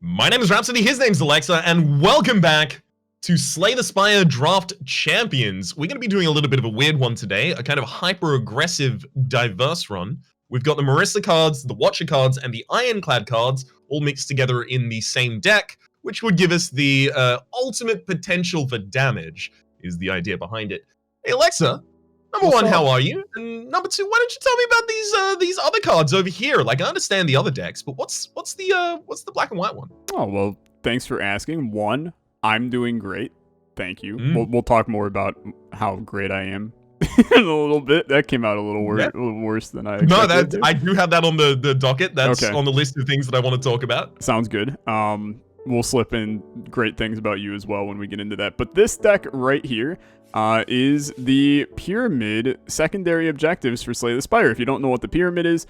My name is Rhapsody, his name's Olexa, and welcome back to Slay the Spire Draft Champions. We're going to be doing a little bit of a weird one today, a kind of hyper-aggressive, diverse run. We've got the Marissa cards, the Watcher cards, and the Ironclad cards all mixed together in the same deck, which would give us the ultimate potential for damage, is the idea behind it. Hey, Alexa, number one, how are you? And number two, why don't you tell me about these other cards over here? Like, I understand the other decks, but what's the black and white one? Oh, well, thanks for asking. One, I'm doing great. Thank you. We'll talk more about how great I am in a little bit. That came out a little worse than I expected. No, I do have that on the docket. That's okay. On the list of things that I want to talk about. Sounds good. We'll slip in great things about you as well when we get into that. But this deck right here is the Pyramid secondary objectives for Slay the Spire. If you don't know what the Pyramid is,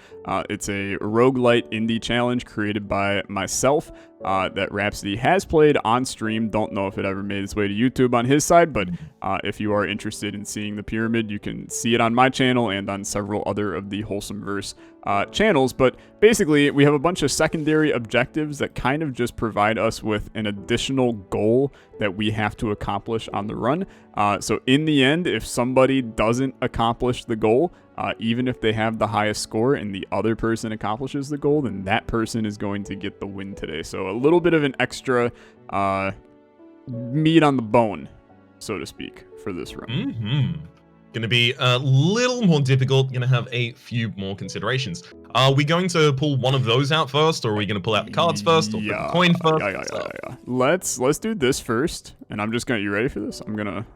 it's a roguelite indie challenge created by myself that Rhapsody has played on stream. Don't know if it ever made its way to YouTube on his side, but if you are interested in seeing the Pyramid, you can see it on my channel and on several other of the Wholesomeverse channels. But basically, we have a bunch of secondary objectives that kind of just provide us with an additional goal that we have to accomplish on the run. So in the end, if somebody doesn't accomplish the goal, even if they have the highest score and the other person accomplishes the goal, then that person is going to get the win today. So a little bit of an extra meat on the bone, so to speak, for this run. Gonna be a little more difficult, gonna have a few more considerations. Are we going to pull one of those out first, or are we gonna pull out the cards first, or flip the coin first? Yeah. Let's do this first, and I'm just gonna, you ready for this? I'm gonna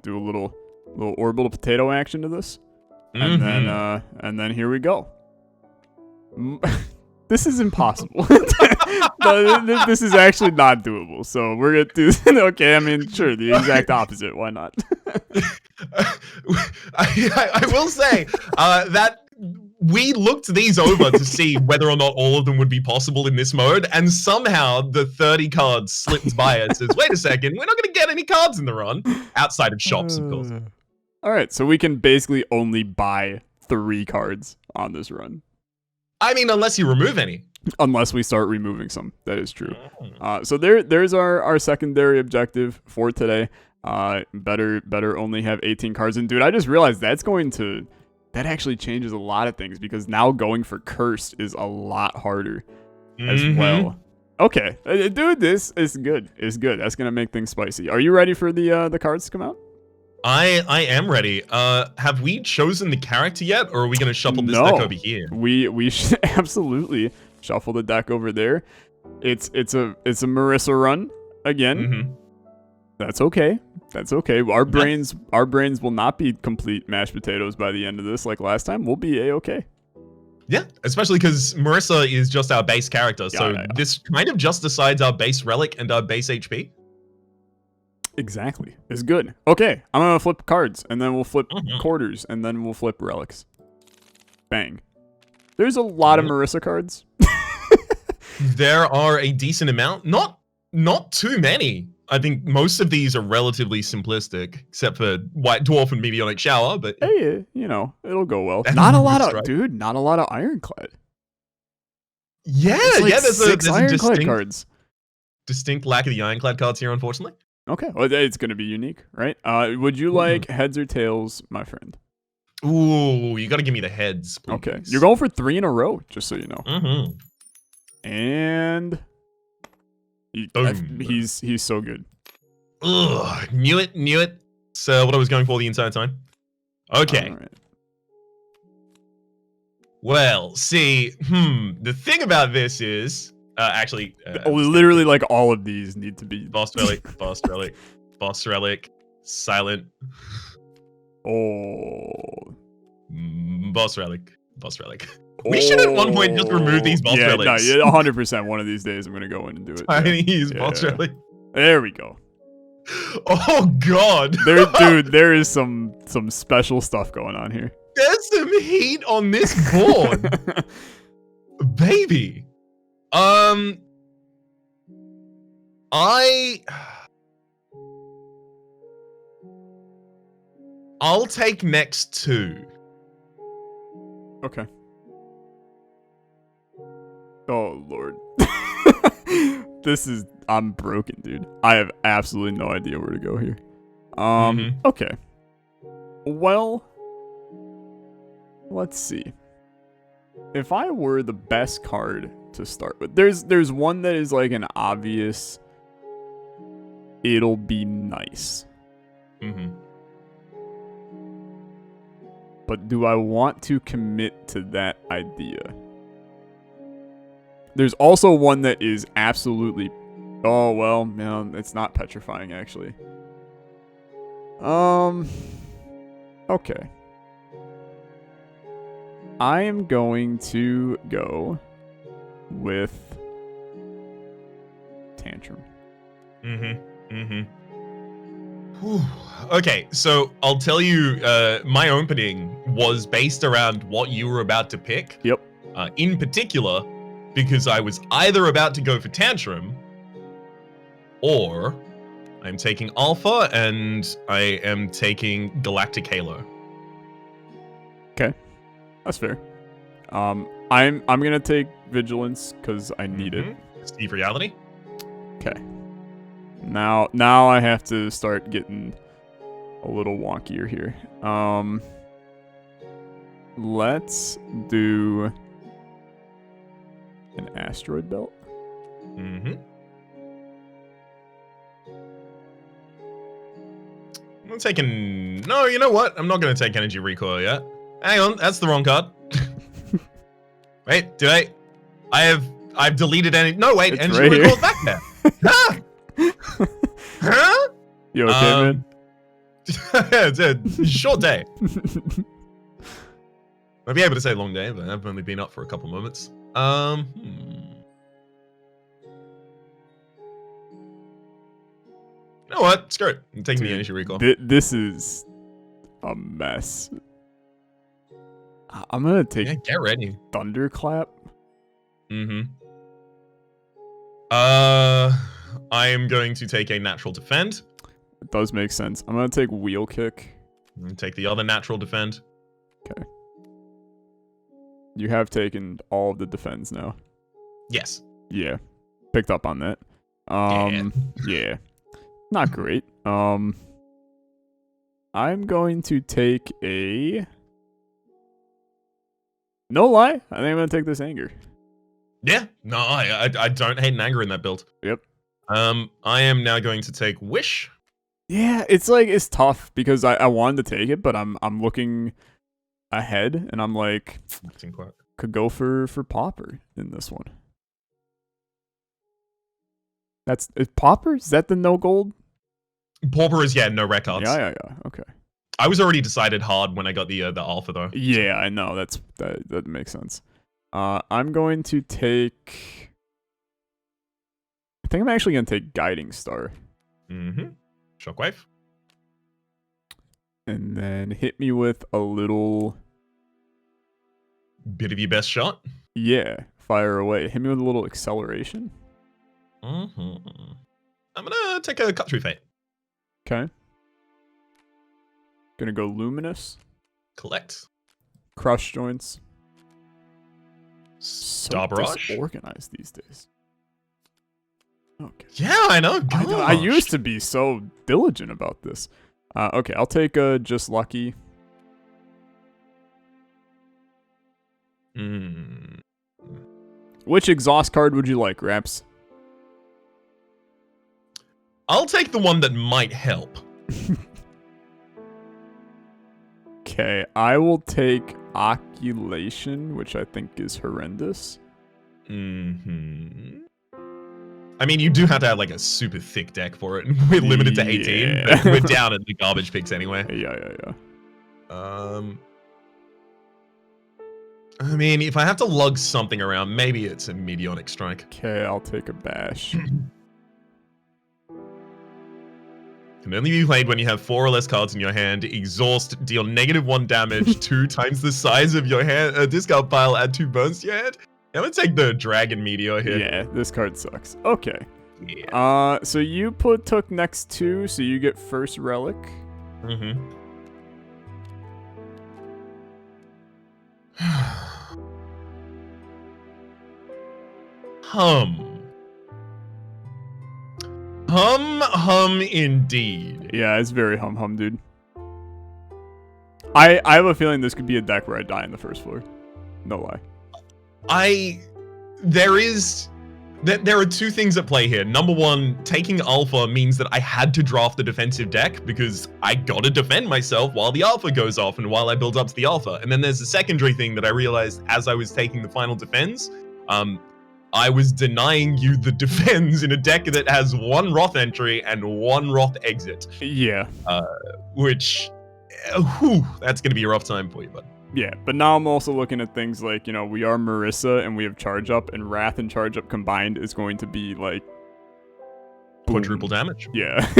do a little orbital potato action to this. And then here we go. This is impossible. This is actually not doable. So we're gonna do. Okay, I mean, sure, the exact opposite. Why not? I will say that we looked these over to see whether or not all of them would be possible in this mode, and somehow the 30 cards slipped by us. Says, wait a second, we're not going to get any cards in the run outside of shops, of course. All right, so we can basically only buy 3 cards on this run. I mean, unless you remove any. Unless we start removing some. That is true. So there's our secondary objective for today. Better only have 18 cards. And dude, I just realized that actually changes a lot of things, because now going for cursed is a lot harder as well. Okay, dude, this is good. It's good. That's gonna make things spicy. Are you ready for the cards to come out? I am ready. Have we chosen the character yet, or are we gonna shuffle this deck over here? We should absolutely shuffle the deck over there. It's a Marissa run again. That's okay. That's okay. Our brains will not be complete mashed potatoes by the end of this like last time. We'll be a-okay. Yeah, especially because Marissa is just our base character, so this kind of just decides our base relic and our base HP. Exactly. It's good. Okay, I'm gonna flip cards, and then we'll flip quarters, and then we'll flip relics. Bang. There's a lot of Marissa cards. There are a decent amount. Not too many. I think most of these are relatively simplistic, except for White Dwarf and Meteoric Shower, but... Hey, it'll go well. Not a lot of... Dude, not a lot of Ironclad. Yeah, like there's a distinct lack of the Ironclad cards here, unfortunately. Okay, well, it's going to be unique, right? Would you like heads or tails, my friend? Ooh, you got to give me the heads, please. Okay, you're going for 3 in a row, just so you know. And... He's so good. Ugh, knew it. So what I was going for the entire time. Okay. Right. Well, see, the thing about this is, literally, like, all of these need to be boss relic, boss relic, silent. Boss relic. We should at one point just remove these boss relics. Yeah, 100%. One of these days I'm gonna go in and do it. Chinese boss relic. There we go. Oh god. There is some special stuff going on here. There's some heat on this board. Baby. I'll take next 2. Okay. Oh, Lord. I'm broken, dude. I have absolutely no idea where to go here. Mhm. Okay. Well, let's see. If I were the best card to start with, there's one that is like an obvious. It'll be nice. Mhm. But do I want to commit to that idea? There's also one that is absolutely. Oh well, no, it's not petrifying actually. Okay. I am going to go with Tantrum. Whew. Okay, so I'll tell you, my opening was based around what you were about to pick. Yep. In particular, because I was either about to go for Tantrum, or I'm taking Alpha, and I am taking Galactic Halo. Okay, that's fair. I'm gonna take Vigilance because I need it. Steve Reality. Okay. Now I have to start getting a little wonkier here. Let's do an asteroid belt. I'm taking. No, you know what? I'm not going to take Energy Recoil yet. Hang on, that's the wrong card. Wait, did I've deleted any. No, wait, It's Energy right Recoil here. back there. Huh? Huh? You okay, man? It's a short day. I'd be able to say long day, but I've only been up for a couple moments. You know what? Screw it. I'm taking the Energy Recoil. This is a mess. I'm gonna take. Yeah, get ready. Thunderclap. I am going to take a Natural Defend. It does make sense. I'm gonna take Wheel Kick. And take the other Natural Defend. Okay. You have taken all of the defends now. Yes. Yeah. Picked up on that. Yeah. Not great. I'm going to take a. No lie, I think I'm gonna take this anger. Yeah. No, I don't hate an anger in that build. Yep. I am now going to take Wish. Yeah, it's tough because I wanted to take it, but I'm looking ahead and I'm like, could go for Pauper in this one. Is Pauper? Is that the no gold? Pauper is no records. Yeah. Okay. I was already decided hard when I got the Alpha though. Yeah, I know. That makes sense. I'm going to take. I think I'm actually gonna take Guiding Star. Shockwave. And then hit me with a little. Bit of your best shot. Yeah, fire away. Hit me with a little acceleration. I'm gonna take a Cut Through Fate. Okay. Gonna go Luminous. Collect. Crush Joints. Star Barrage. Disorganized these days. Okay. Yeah, I know. I used to be so diligent about this. Okay, I'll take Just Lucky. Which exhaust card would you like, Raps? I'll take the one that might help. Okay, I will take Oculation, which I think is horrendous. I mean, you do have to have like a super thick deck for it. We're limited to 18, but we're down at the garbage picks anyway. Yeah. I mean, if I have to lug something around, maybe it's a Meteonic Strike. Okay, I'll take a Bash. Can only be played when you have 4 or less cards in your hand. Exhaust, deal -1 damage, 2 times the size of your hand. Discard pile, add 2 bones to your hand. I'm gonna take the Dragon Meteor here. Yeah, this card sucks. Okay. Yeah. So you took next 2, so you get first relic. Hum indeed. Yeah, it's very hum, dude. I have a feeling this could be a deck where I die in the first floor. No lie. There are two things at play here. Number one, taking alpha means that I had to draft a defensive deck because I gotta defend myself while the alpha goes off and while I build up to the alpha. And then there's a secondary thing that I realized as I was taking the final defense. I was denying you the defense in a deck that has one Roth entry and one Roth exit. Yeah. Which, that's gonna be a rough time for you, bud. Yeah, but now I'm also looking at things like, you know, we are Marissa and we have Charge Up, and Wrath and Charge Up combined is going to be like boom. Quadruple damage. Yeah.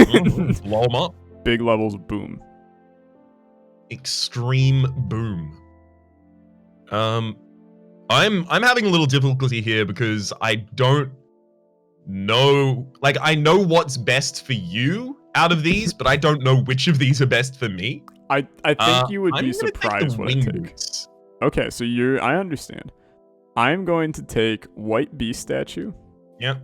Blow them up. Big levels of boom. Extreme boom. I'm having a little difficulty here because I don't know, like, I know what's best for you out of these, but I don't know which of these are best for me. I think you would be I'm gonna surprised take the what I wing take. boots. Okay, so I understand. I'm going to take White Beast Statue. Yep.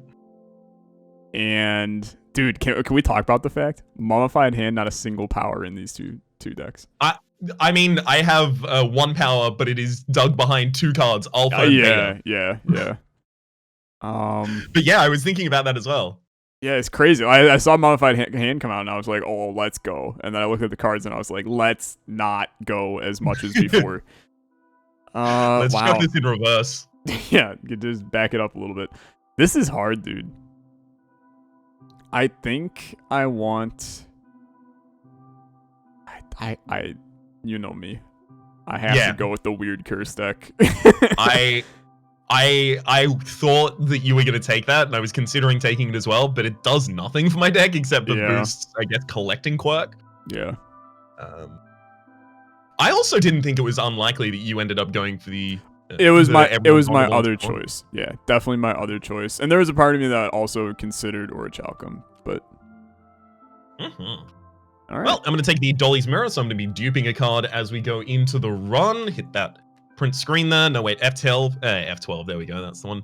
And dude, can we talk about the fact Mummified Hand, not a single power in these two decks. I mean, I have one power, but it is dug behind two cards, Alpha and Beta. Yeah. But yeah, I was thinking about that as well. Yeah, it's crazy. I saw Mummified Hand come out, and I was like, oh, let's go. And then I looked at the cards, and I was like, let's not go as much as before. Let's wow. shove this in reverse. Yeah, you could just back it up a little bit. This is hard, dude. I think I want... I you know me. I have to go with the weird curse deck. I thought that you were going to take that, and I was considering taking it as well, but it does nothing for my deck except for boosts, I guess, collecting quirk. Yeah. I also didn't think it was unlikely that you ended up going for the... It was my other choice. Yeah, definitely my other choice. And there was a part of me that also considered Orichalcum, but... All right. Well, I'm going to take the Dolly's Mirror, so I'm going to be duping a card as we go into the run. Hit that print screen there. No, wait, F12. F12, there we go. That's the one.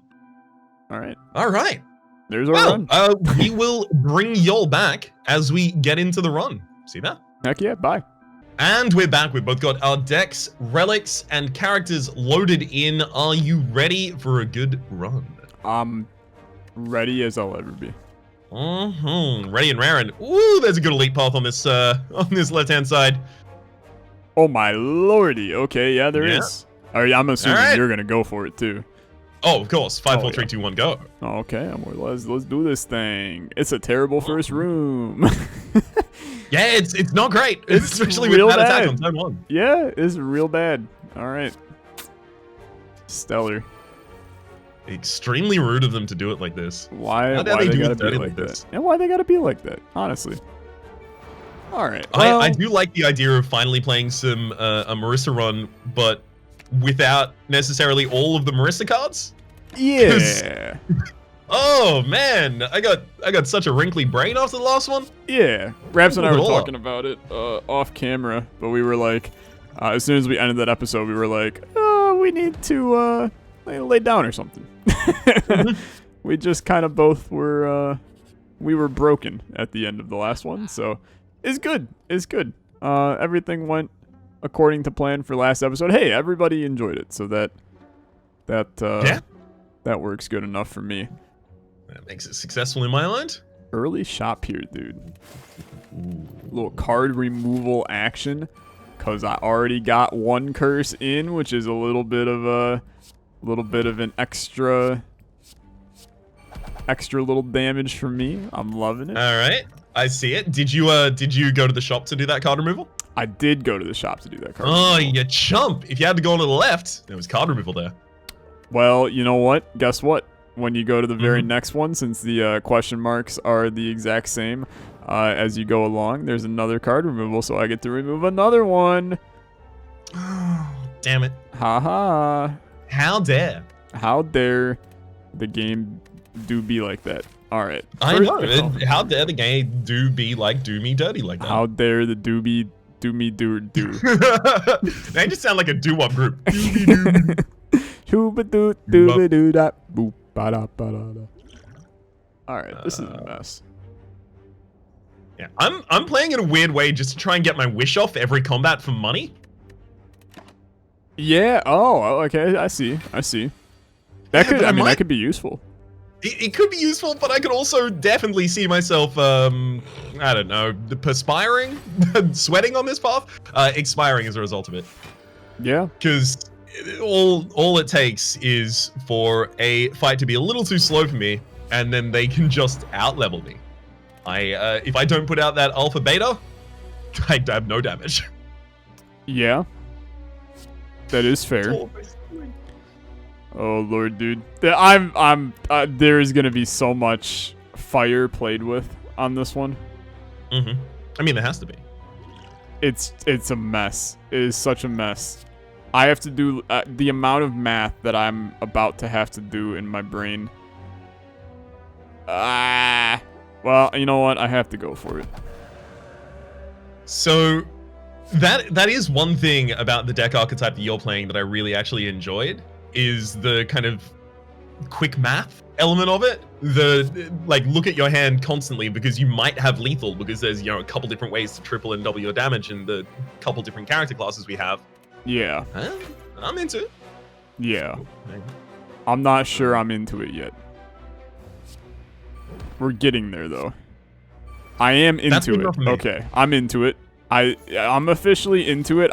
All right. All right. There's our run. We will bring y'all back as we get into the run. See that? Heck yeah, bye. And we're back. We've both got our decks, relics, and characters loaded in. Are you ready for a good run? Ready as I'll ever be. Ready and raring. Ooh, there's a good elite path on this left-hand side. Oh my lordy. Okay, yeah, there is. All right, I'm assuming you're gonna go for it too. Oh, of course. 5, 4, 3, 2, 1, go. Okay, let's do this thing. It's a terrible first room. Yeah, it's not great. It's especially real with that bad. attack on turn 1. Yeah, it's real bad. All right. Stellar. Extremely rude of them to do it like this. Why they gotta be like that? And why they gotta be like that? Honestly. All right. Well, I do like the idea of finally playing some a Marissa run, but without necessarily all of the Marissa cards. Yeah. Oh man, I got such a wrinkly brain after the last one. Yeah. Raps and I were talking about it off camera, but we were like, as soon as we ended that episode, we were like, we need to lay down or something. We just kind of both were we were broken at the end of the last one, so it's good. It's good. Everything went according to plan for last episode. Hey, everybody enjoyed it, so that works good enough for me. That makes it successful in my mind. Early shop here, dude. Little card removal action, cause I already got one curse in, which is a little bit of an extra little damage for me. I'm loving it. All right, I see it. Did you go to the shop to do that card removal? I did go to the shop to do that card removal. removal. You chump! If you had to go on to the left, there was card removal there. Well, you know what? Guess what? When you go to the very next one, since the question marks are the exact same as you go along, there's another card removal, so I get to remove another one. Damn it. Haha. How dare. How dare the game do be like that. All right. I know. How dare the game do be like do me dirty like that. How dare the do me do. They just sound like a doo-wop group. Doo-be-doo. Shooba-doo-doo-ba-doo-da. Boop-ba-da-ba-da-da. All right, this is a mess. Yeah, I'm playing in a weird way just to try and get my wish off every combat for money. Yeah. Oh, okay. I see. That could. I mean, that could be useful. It could be useful, but I could also definitely see myself, I don't know, perspiring, sweating on this path, expiring as a result of it. Yeah. Because all it takes is for a fight to be a little too slow for me, and then they can just out-level me. If I don't put out that alpha beta, I have no damage. Yeah. That is fair. Oh Lord, dude. There is gonna be so much fire played with on this one. Mm-hmm. I mean, there has to be. It's a mess. It is such a mess. I have to do the amount of math that I'm about to have to do in my brain. Well, you know what? I have to go for it. So that is one thing about the deck archetype that you're playing that I really actually enjoyed, is the kind of quick math element of it. The like look at your hand constantly because you might have lethal because there's, you know, a couple different ways to triple and double your damage in the couple different character classes we have. Yeah. I'm into it. Yeah. I'm not sure I'm into it yet. We're getting there though. I am into it. Okay, I'm into it. I'm officially into it.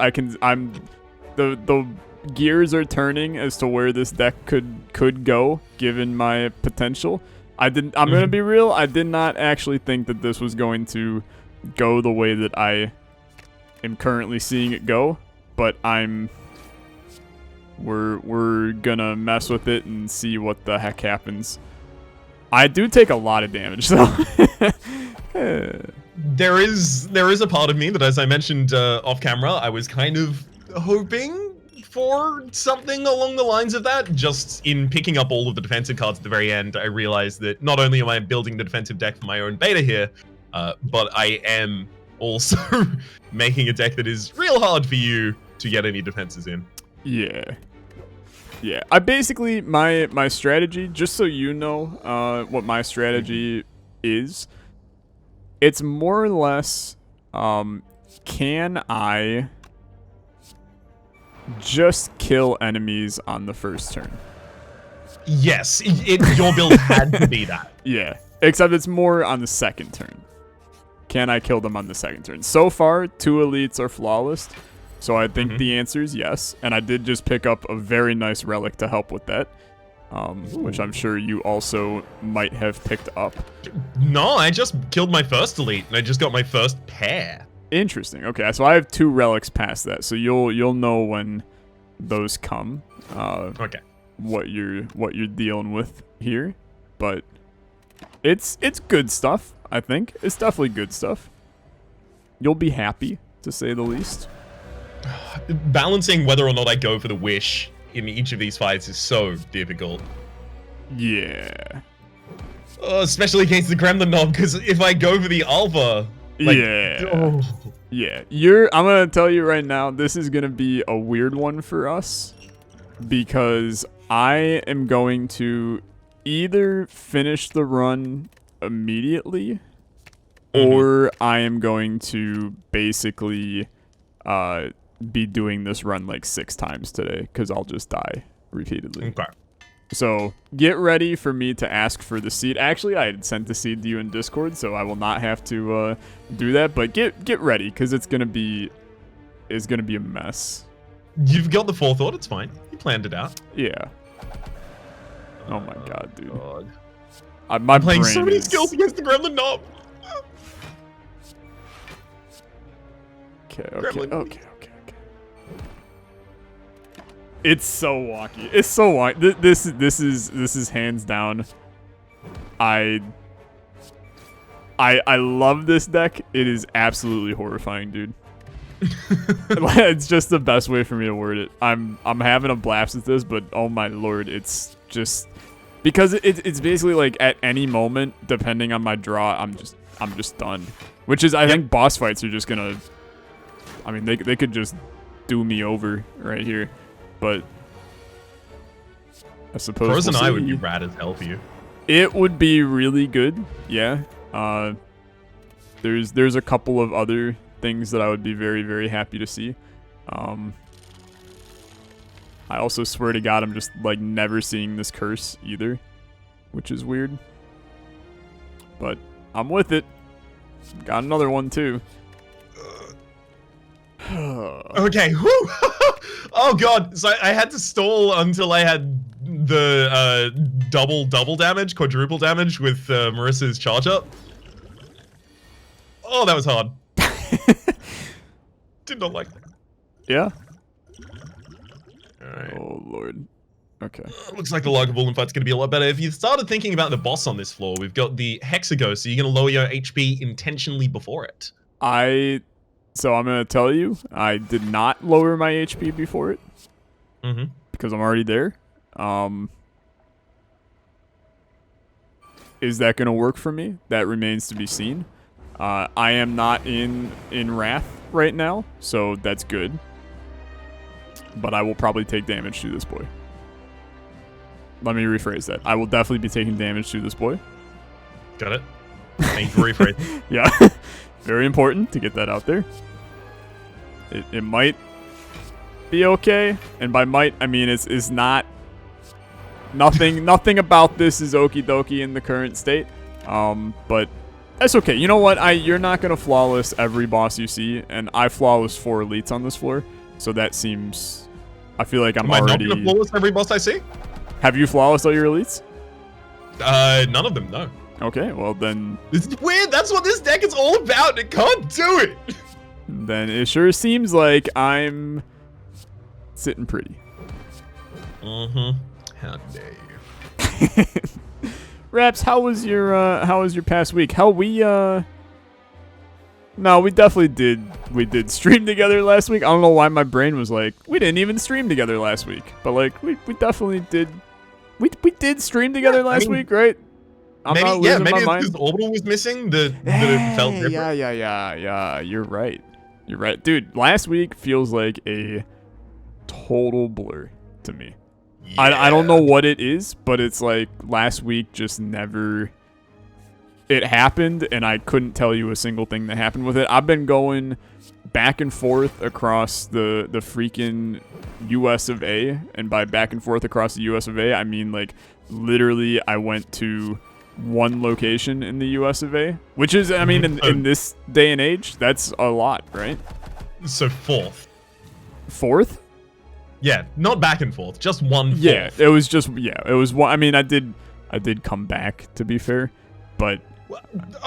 The gears are turning as to where this deck could go given my potential. I'm gonna be real, I did not actually think that this was going to go the way that I am currently seeing it go, but we're gonna mess with it and see what the heck happens. I do take a lot of damage though. There is a part of me that, as I mentioned off camera, I was kind of hoping for something along the lines of that. Just in picking up all of the defensive cards at the very end, I realized that not only am I building the defensive deck for my own beta here, but I am also making a deck that is real hard for you to get any defenses in. Yeah. Yeah, I basically, my strategy, just so you know what my strategy is, it's more or less, can I just kill enemies on the first turn? Yes, your build had to be that. Yeah, except it's more on the second turn. Can I kill them on the second turn? So far, 2 elites are flawless. So I think the answer is yes, and I did just pick up a very nice relic to help with that, which I'm sure you also might have picked up. No, I just killed my first elite, and I just got my first pair. Interesting. Okay, so I have 2 relics past that, so you'll know when those come. Okay. What you're dealing with here, but it's good stuff. I think it's definitely good stuff. You'll be happy, to say the least. Balancing whether or not I go for the wish in each of these fights is so difficult. Yeah. Especially against the Gremlin Knob, because if I go for the Alpha... Like, yeah. Yeah. I'm going to tell you right now, this is going to be a weird one for us, because I am going to either finish the run immediately, or I am going to basically... be doing this run like 6 times today because I'll just die repeatedly. Okay. So get ready for me to ask for the seed. Actually, I had sent the seed to you in Discord, so I will not have to do that. But get ready because it's gonna be a mess. You've got the forethought. It's fine. You planned it out. Yeah. Oh my god, dude. God. I'm playing so many skills against the Gremlin Knob. Okay. It's so wonky. It's so wonky. This is hands down. I love this deck. It is absolutely horrifying, dude. It's just the best way for me to word it. I'm having a blast with this, but oh my lord, it's just because it's basically like at any moment, depending on my draw, I'm just done. Which is I think boss fights are just gonna. I mean, they could just do me over right here, but I suppose Frozen Eye would be rad as hell for you. It would be really good, yeah. There's a couple of other things that I would be very, very happy to see. I also swear to God, I'm just like never seeing this curse either, which is weird. But I'm with it. Got another one too. Okay. Whew. Oh god. So I had to stall until I had the double damage, quadruple damage with Marissa's charge up. Oh, that was hard. Did not like that. Yeah. All right. Oh lord. Okay. Looks like the Loggerbull fight's going to be a lot better. If you started thinking about the boss on this floor, we've got the Hexago, so you're going to lower your HP intentionally before it. So I'm going to tell you, I did not lower my HP before it. Because I'm already there. Is that going to work for me? That remains to be seen. I am not in Wrath right now, so that's good. But I will probably take damage to this boy. Let me rephrase that. I will definitely be taking damage to this boy. Got it. Thank you for rephrasing. Yeah. Very important to get that out there. It might be okay. And by might, I mean it's not... Nothing about this is okie dokie in the current state. But that's okay. You know what? You're not going to flawless every boss you see. And I flawless 4 elites on this floor. So that seems... I feel like I'm already... Am I not going to flawless every boss I see? Have you flawless all your elites? None of them, no. Okay, well then... It's weird, that's what this deck is all about, it can't do it! Then it sure seems like I'm... sitting pretty. How dare you. Raps, how was your past week? Hell, no, we definitely did. We did stream together last week. I don't know why my brain was like, we didn't even stream together last week. But like, we definitely did. We did stream together last week, right? Maybe it's because Orbital was missing that it felt different. Yeah. You're right. Dude, last week feels like a total blur to me. Yeah. I don't know what it is, but it's like last week just never... It happened, and I couldn't tell you a single thing that happened with it. I've been going back and forth across the freaking US of A, and by back and forth across the US of A, I mean, like, literally I went to one location in the US of A, which is, I mean, in this day and age, that's a lot, right? So fourth? Yeah, not back and forth, just one fourth. Yeah, it was just, it was one. I mean, I did come back, to be fair, but...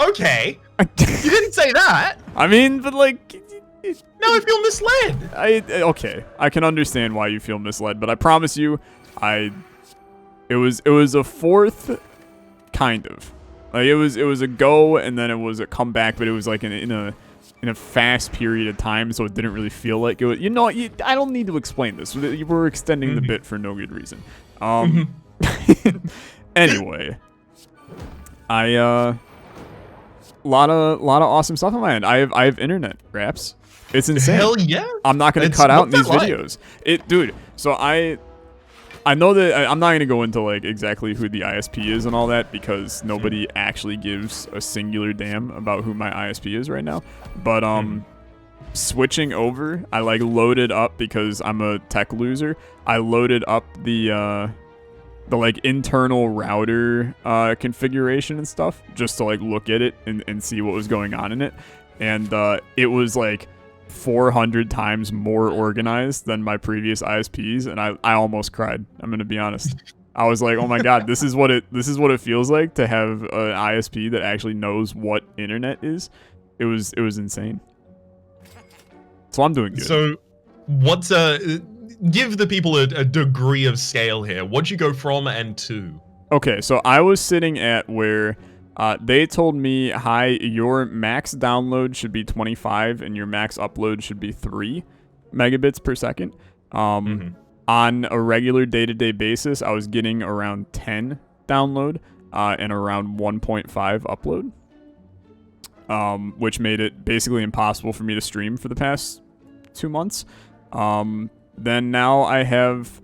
Okay. You didn't say that. I mean, but like... Now I feel misled. Okay, I can understand why you feel misled, but I promise you, it was a fourth, kind of. Like it was a go, and then it was a comeback, but it was like in a fast period of time, so it didn't really feel like it was. You know, I don't need to explain this. We're extending the bit for no good reason. Anyway, a lot of awesome stuff on my end. I have internet, Raps. It's insane. Hell yeah! I'm not gonna cut out in these videos. Dude. So I know that I'm not gonna go into like exactly who the ISP is and all that because nobody actually gives a singular damn about who my ISP is right now. But switching over, I like loaded up because I'm a tech loser. I loaded up the like internal router configuration and stuff just to like look at it and see what was going on in it, and it was like 400 times more organized than my previous ISPs, and I almost cried. I'm gonna be honest. I was like, oh my god, this is what it feels like to have an ISP that actually knows what internet is. It was insane. So I'm doing good. So what's give the people a degree of scale here. What'd you go from and to? Okay, so I was sitting at where they told me, hi, your max download should be 25 and your max upload should be 3 megabits per second. On a regular day-to-day basis, I was getting around 10 download and around 1.5 upload, which made it basically impossible for me to stream for the past 2 months. Then now I have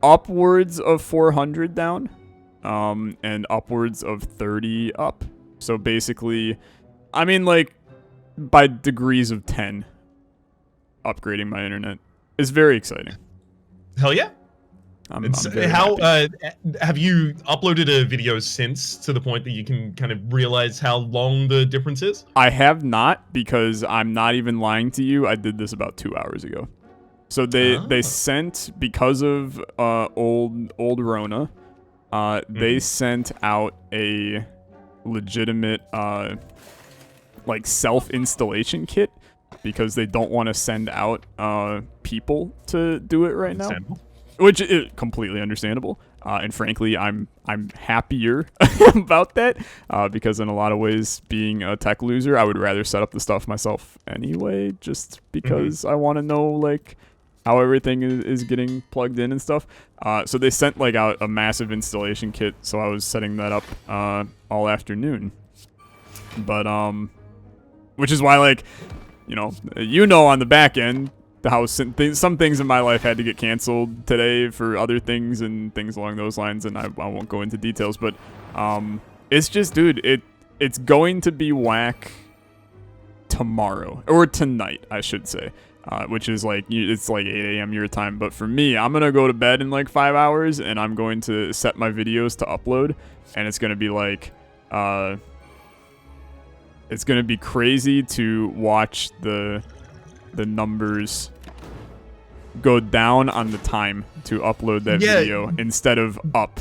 upwards of 400 down. And upwards of 30 up. So basically, I mean, like, by degrees of 10, upgrading my internet is very exciting. Hell yeah. I'm very happy. Have you uploaded a video since to the point that you can kind of realize how long the difference is? I have not, because I'm not even lying to you. I did this about 2 hours ago. So they sent, because of old Rona, they sent out a legitimate like self-installation kit, because they don't want to send out people to do it right now. Which is completely understandable, and frankly, I'm happier about that, because in a lot of ways, being a tech loser, I would rather set up the stuff myself anyway, just because I want to know like how everything is getting plugged in and stuff. So they sent like out a massive installation kit, so I was setting that up all afternoon. But which is why, like, you know, on the back end, how some things in my life had to get canceled today for other things and things along those lines, and I won't go into details, but it's just, dude, it's going to be whack tomorrow, or tonight, I should say, which is like, it's like 8 a.m. your time, but for me, I'm gonna go to bed in like 5 hours, and I'm going to set my videos to upload, and it's gonna be like, it's gonna be crazy to watch the numbers go down on the time to upload that video instead of up.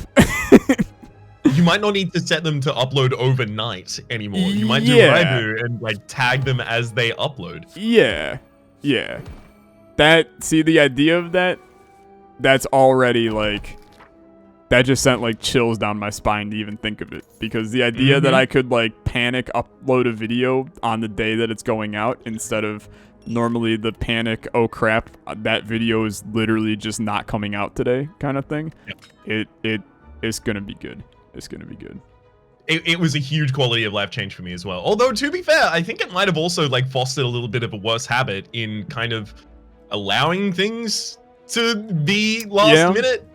You might not need to set them to upload overnight anymore. You might do what I do and like tag them as they upload. Yeah. See, the idea of that's already like, that just sent like chills down my spine to even think of it, because the idea that I could like panic upload a video on the day that it's going out, instead of normally the panic, oh crap, that video is literally just not coming out today kind of thing. It's gonna be good. It's gonna be good. It was a huge quality of life change for me as well. Although, to be fair, I think it might have also like fostered a little bit of a worse habit in kind of allowing things to be last minute.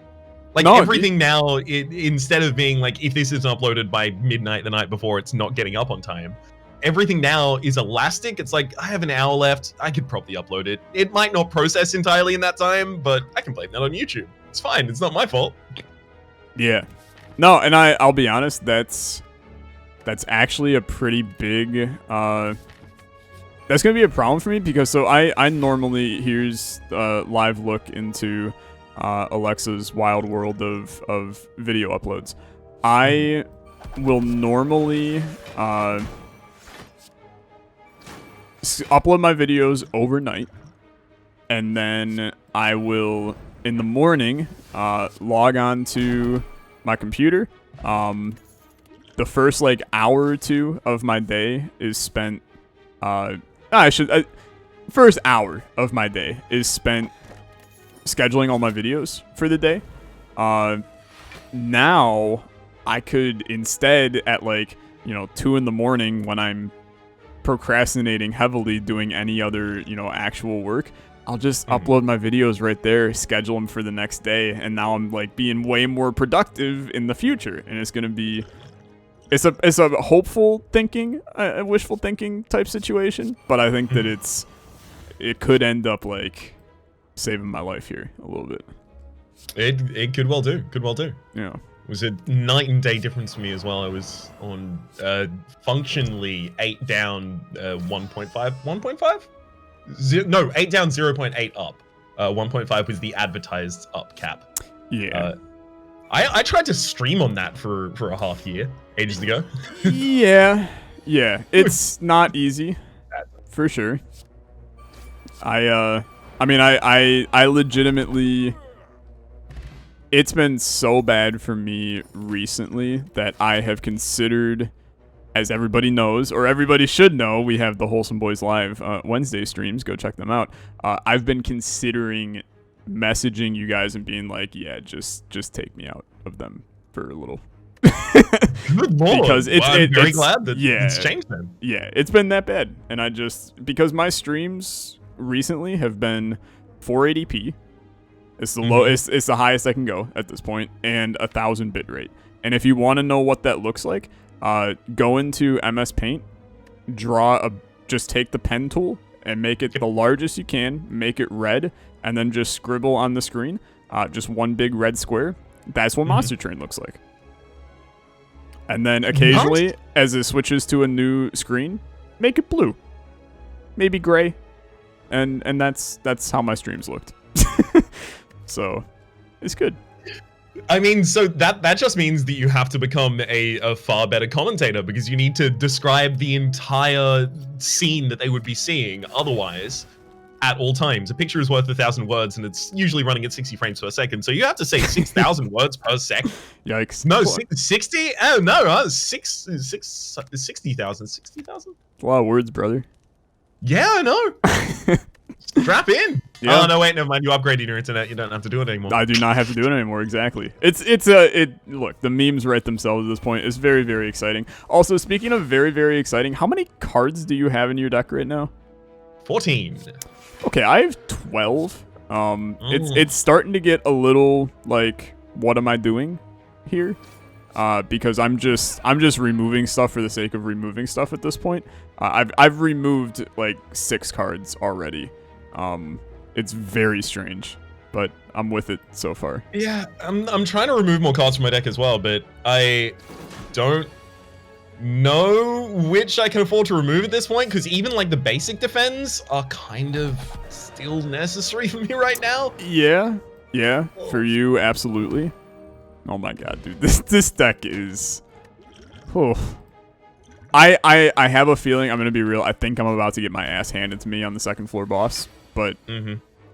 Like, everything now, instead of being like, if this isn't uploaded by midnight the night before, it's not getting up on time. Everything now is elastic. It's like, I have an hour left. I could probably upload it. It might not process entirely in that time, but I can blame that on YouTube. It's fine. It's not my fault. Yeah. No, and I'll be honest, that's actually a pretty big, that's going to be a problem for me, because so I normally, here's a live look into Alexa's wild world of video uploads. I will normally upload my videos overnight, and then I will, in the morning, log on to my computer. The first like hour or two of my day is spent first hour of my day is spent scheduling all my videos for the day. Now I could instead, at like 2 in the morning, when I'm procrastinating heavily doing any other actual work, I'll just upload my videos right there, schedule them for the next day, and now I'm like being way more productive in the future. And it's gonna be, it's a hopeful thinking, a wishful thinking type situation, but I think that it could end up like saving my life here a little bit. It could well do. Yeah. It was a night and day difference for me as well. I was on functionally 8 down 1.5. 1.5? No, 8 down 0.8 up. 1.5 was the advertised up cap. Yeah. I tried to stream on that for a half year, ages ago. Yeah. It's not easy, for sure. I mean, I legitimately, it's been so bad for me recently that I have considered, as everybody knows, or everybody should know, we have the Wholesome Boys Live Wednesday streams. Go check them out. I've been considering messaging you guys and being like, yeah, just take me out of them for a little. Good Lord. Because I'm very glad that it's changed then. Yeah, it's been that bad. And I just, because my streams recently have been 480p. It's the lowest, it's the highest I can go at this point, and 1000 bit rate. And if you want to know what that looks like, go into MS Paint, just take the pen tool and make it the largest you can, make it red, and then just scribble on the screen, just one big red square. That's what Monster Train looks like. And then occasionally, as it switches to a new screen, make it blue, maybe gray, and that's how my streams looked. So, it's good. I mean, so that just means that you have to become a far better commentator, because you need to describe the entire scene that they would be seeing otherwise at all times. A picture is worth 1,000 words, and it's usually running at 60 frames per second, so you have to say 6,000 words per second. Yikes. No, 60? Oh, no, 60,000. 60,000? A lot of words, brother. Yeah, I know. Strap in. Yeah. Oh, no, wait, never mind. You upgraded your internet. You don't have to do it anymore. I do not have to do it anymore, exactly. Look, the memes write themselves at this point. It's very, very exciting. Also, speaking of very, very exciting, how many cards do you have in your deck right now? 14. Okay, I have 12. It's starting to get a little like, what am I doing here? Because I'm just removing stuff for the sake of removing stuff at this point. I've removed like 6 cards already. It's very strange, but I'm with it so far. Yeah, I'm trying to remove more cards from my deck as well, but I don't know which I can afford to remove at this point, because even like the basic defends are kind of still necessary for me right now. Yeah, for you, absolutely. Oh my god, dude, this deck is... Oh. I have a feeling, I'm gonna be real, I think I'm about to get my ass handed to me on the second floor boss, but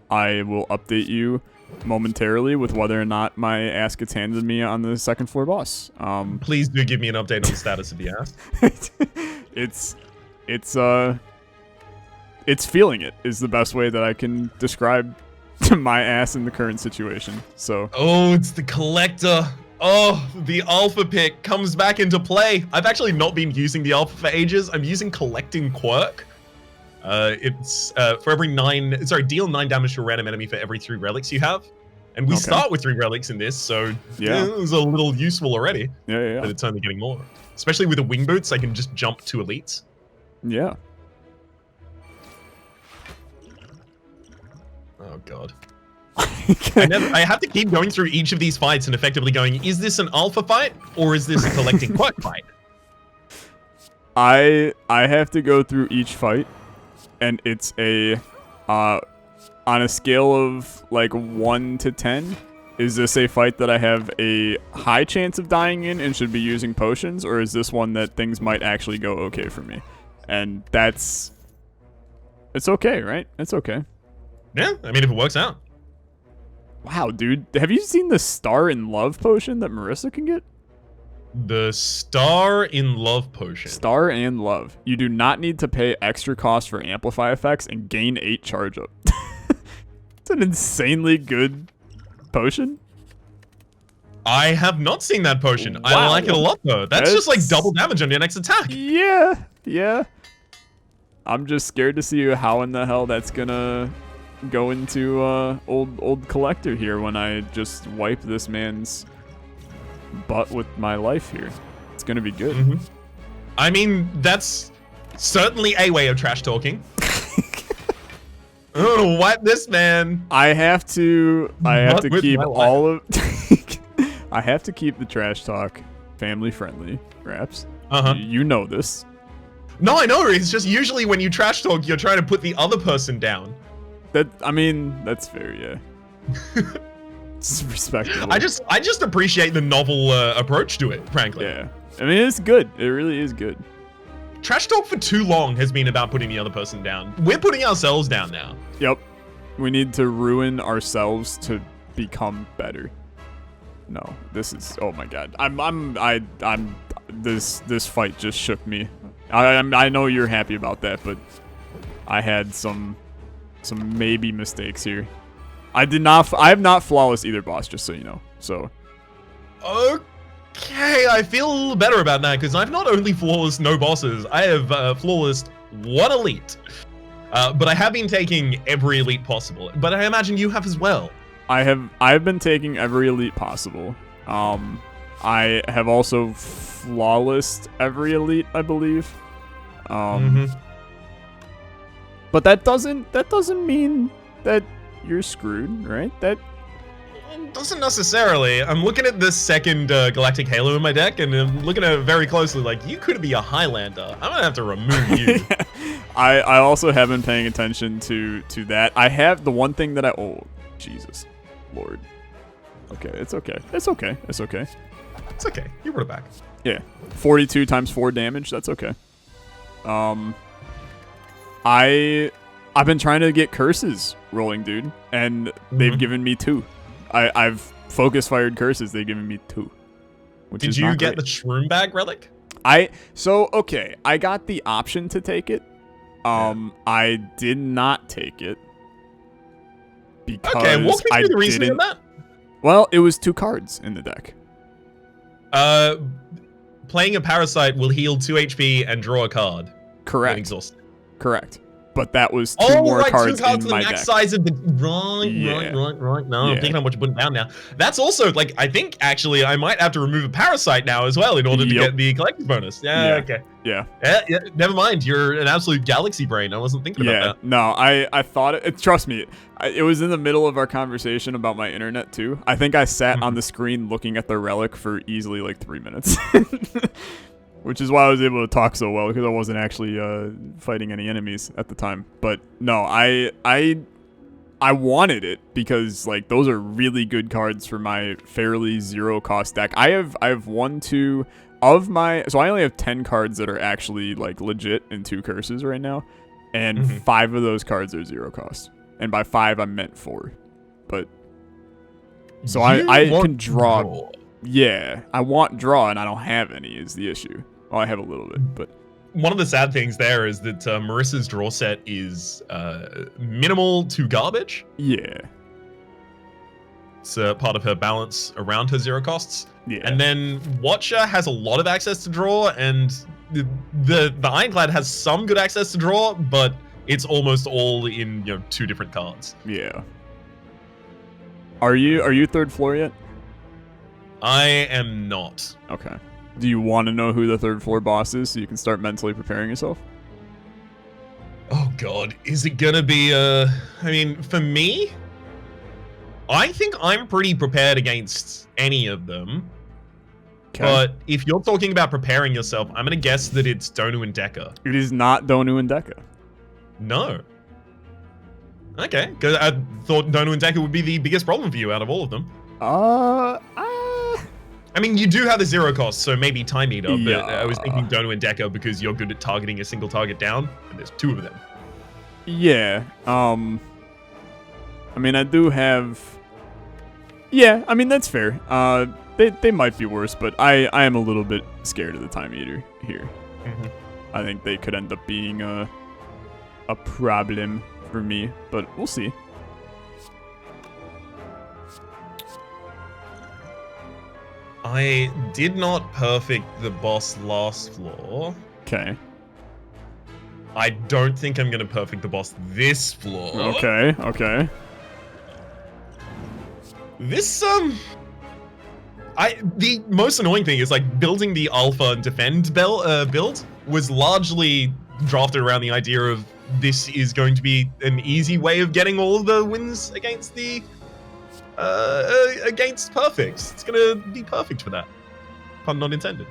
I will update you momentarily with whether or not my ass gets handed to me on the second floor boss. Please do give me an update on the status of the ass. It's feeling it is the best way that I can describe my ass in the current situation. So. Oh, it's the collector. Oh, the alpha pick comes back into play. I've actually not been using the alpha for ages. I'm using collecting quirk. It's for every deal 9 damage to a random enemy for every 3 relics you have. And we start with 3 relics in this, so yeah, it was a little useful already. Yeah. But it's only getting more. Especially with the wing boots, I can just jump to elites. Yeah. Oh god. I have to keep going through each of these fights and effectively going, is this an alpha fight or is this a collecting quirk fight? I have to go through each fight, and it's a on a scale of like 1 to 10, is this a fight that I have a high chance of dying in and should be using potions, or is this one that things might actually go okay for me? And it's okay, right? It's okay. Yeah, I mean, if it works out. Wow, dude. Have you seen the Star in Love potion that Marissa can get? The Star in Love potion. Star and Love. You do not need to pay extra cost for amplify effects and gain 8 charge up. It's an insanely good potion. I have not seen that potion. Wow. I like it a lot, though. That's just like double damage on your next attack. Yeah. I'm just scared to see how in the hell that's gonna go into old collector here when I just wipe this man's butt with my life here. It's gonna be good. I mean, that's certainly a way of trash talking. I'm gonna wipe this man. I have to keep all of I have to keep the trash talk family friendly, Raps. You know this. No, I know. It's just usually when you trash talk, you're trying to put the other person down. I mean, that's fair, yeah. It's respectable. I just appreciate the novel approach to it, frankly. Yeah. I mean, it's good. It really is good. Trash talk for too long has been about putting the other person down. We're putting ourselves down now. Yep. We need to ruin ourselves to become better. No, this is, oh my god. This fight just shook me. I know you're happy about that, but I had some maybe mistakes here. I have not flawless either boss, just so you know. So. Okay, I feel a little better about that, because I've not only flawless no bosses, I have flawless 1 elite. But I have been taking every elite possible, but I imagine you have as well. I've been taking every elite possible. I have also flawless every elite, I believe. But that doesn't mean that you're screwed, right? That doesn't necessarily. I'm looking at this second Galactic Halo in my deck, and I'm looking at it very closely. Like, you could be a Highlander. I'm gonna have to remove you. I also have been paying attention to that. I have the one thing that oh, Jesus, Lord. Okay, it's okay. It's okay. It's okay. It's okay. You brought it back. Yeah, 42 times 4 damage. That's okay. I've been trying to get curses rolling, dude, and they've given me 2. I've focus fired curses. They've given me 2. Did you get the Shroom Bag relic? Okay, I got the option to take it. I did not take it because walk me through the reasoning of that. Well, it was 2 cards in the deck. Playing a parasite will heal 2 HP and draw a card. Correct. Exhausted. Correct. But that was 2 more cards 2 cards in the my max deck. Size of the right. No, I'm picking up what you're putting down now. That's also like, I think actually I might have to remove a parasite now as well in order to get the collector's bonus. Okay. Yeah. Never mind. You're an absolute galaxy brain. I wasn't thinking about that. No, I thought it. Trust me, it was in the middle of our conversation about my internet too. I think I sat on the screen looking at the relic for easily like 3 minutes. Which is why I was able to talk so well, because I wasn't actually fighting any enemies at the time. But no, I wanted it because like those are really good cards for my fairly 0 cost deck. I have 1, 2 of my, so I only have 10 cards that are actually like legit and 2 curses right now, and 5 of those cards are 0 cost. And by 5 I meant 4. But so I can draw. Yeah, I want draw and I don't have any is the issue. Well, I have a little bit, but one of the sad things there is that Marissa's draw set is minimal to garbage. Yeah. It's part of her balance around her 0 costs. Yeah. And then Watcher has a lot of access to draw, and the Ironclad has some good access to draw, but it's almost all in 2 different cards. Yeah. Are you 3rd floor yet? I am not. Okay. Do you want to know who the 3rd floor boss is so you can start mentally preparing yourself? Oh god, is it gonna be I mean, for me, I think I'm pretty prepared against any of them. Okay. But if you're talking about preparing yourself, I'm gonna guess that it's Donu and Deka. It is not Donu and Deka. No. Okay, because I thought Donu and Deka would be the biggest problem for you out of all of them. I mean, you do have the 0 cost, so maybe Time Eater, but I was thinking Donu and Deka because you're good at targeting a single target down, and there's 2 of them. Yeah, I mean, I do have... Yeah, I mean, that's fair. They might be worse, but I am a little bit scared of the Time Eater here. I think they could end up being a problem for me, but we'll see. I did not perfect the boss last floor. Okay. I don't think I'm gonna perfect the boss this floor. Okay. This, the most annoying thing is, like, building the Alpha and Defend build was largely drafted around the idea of this is going to be an easy way of getting all of the wins against the against perfects. It's gonna be perfect for that. Pun not intended.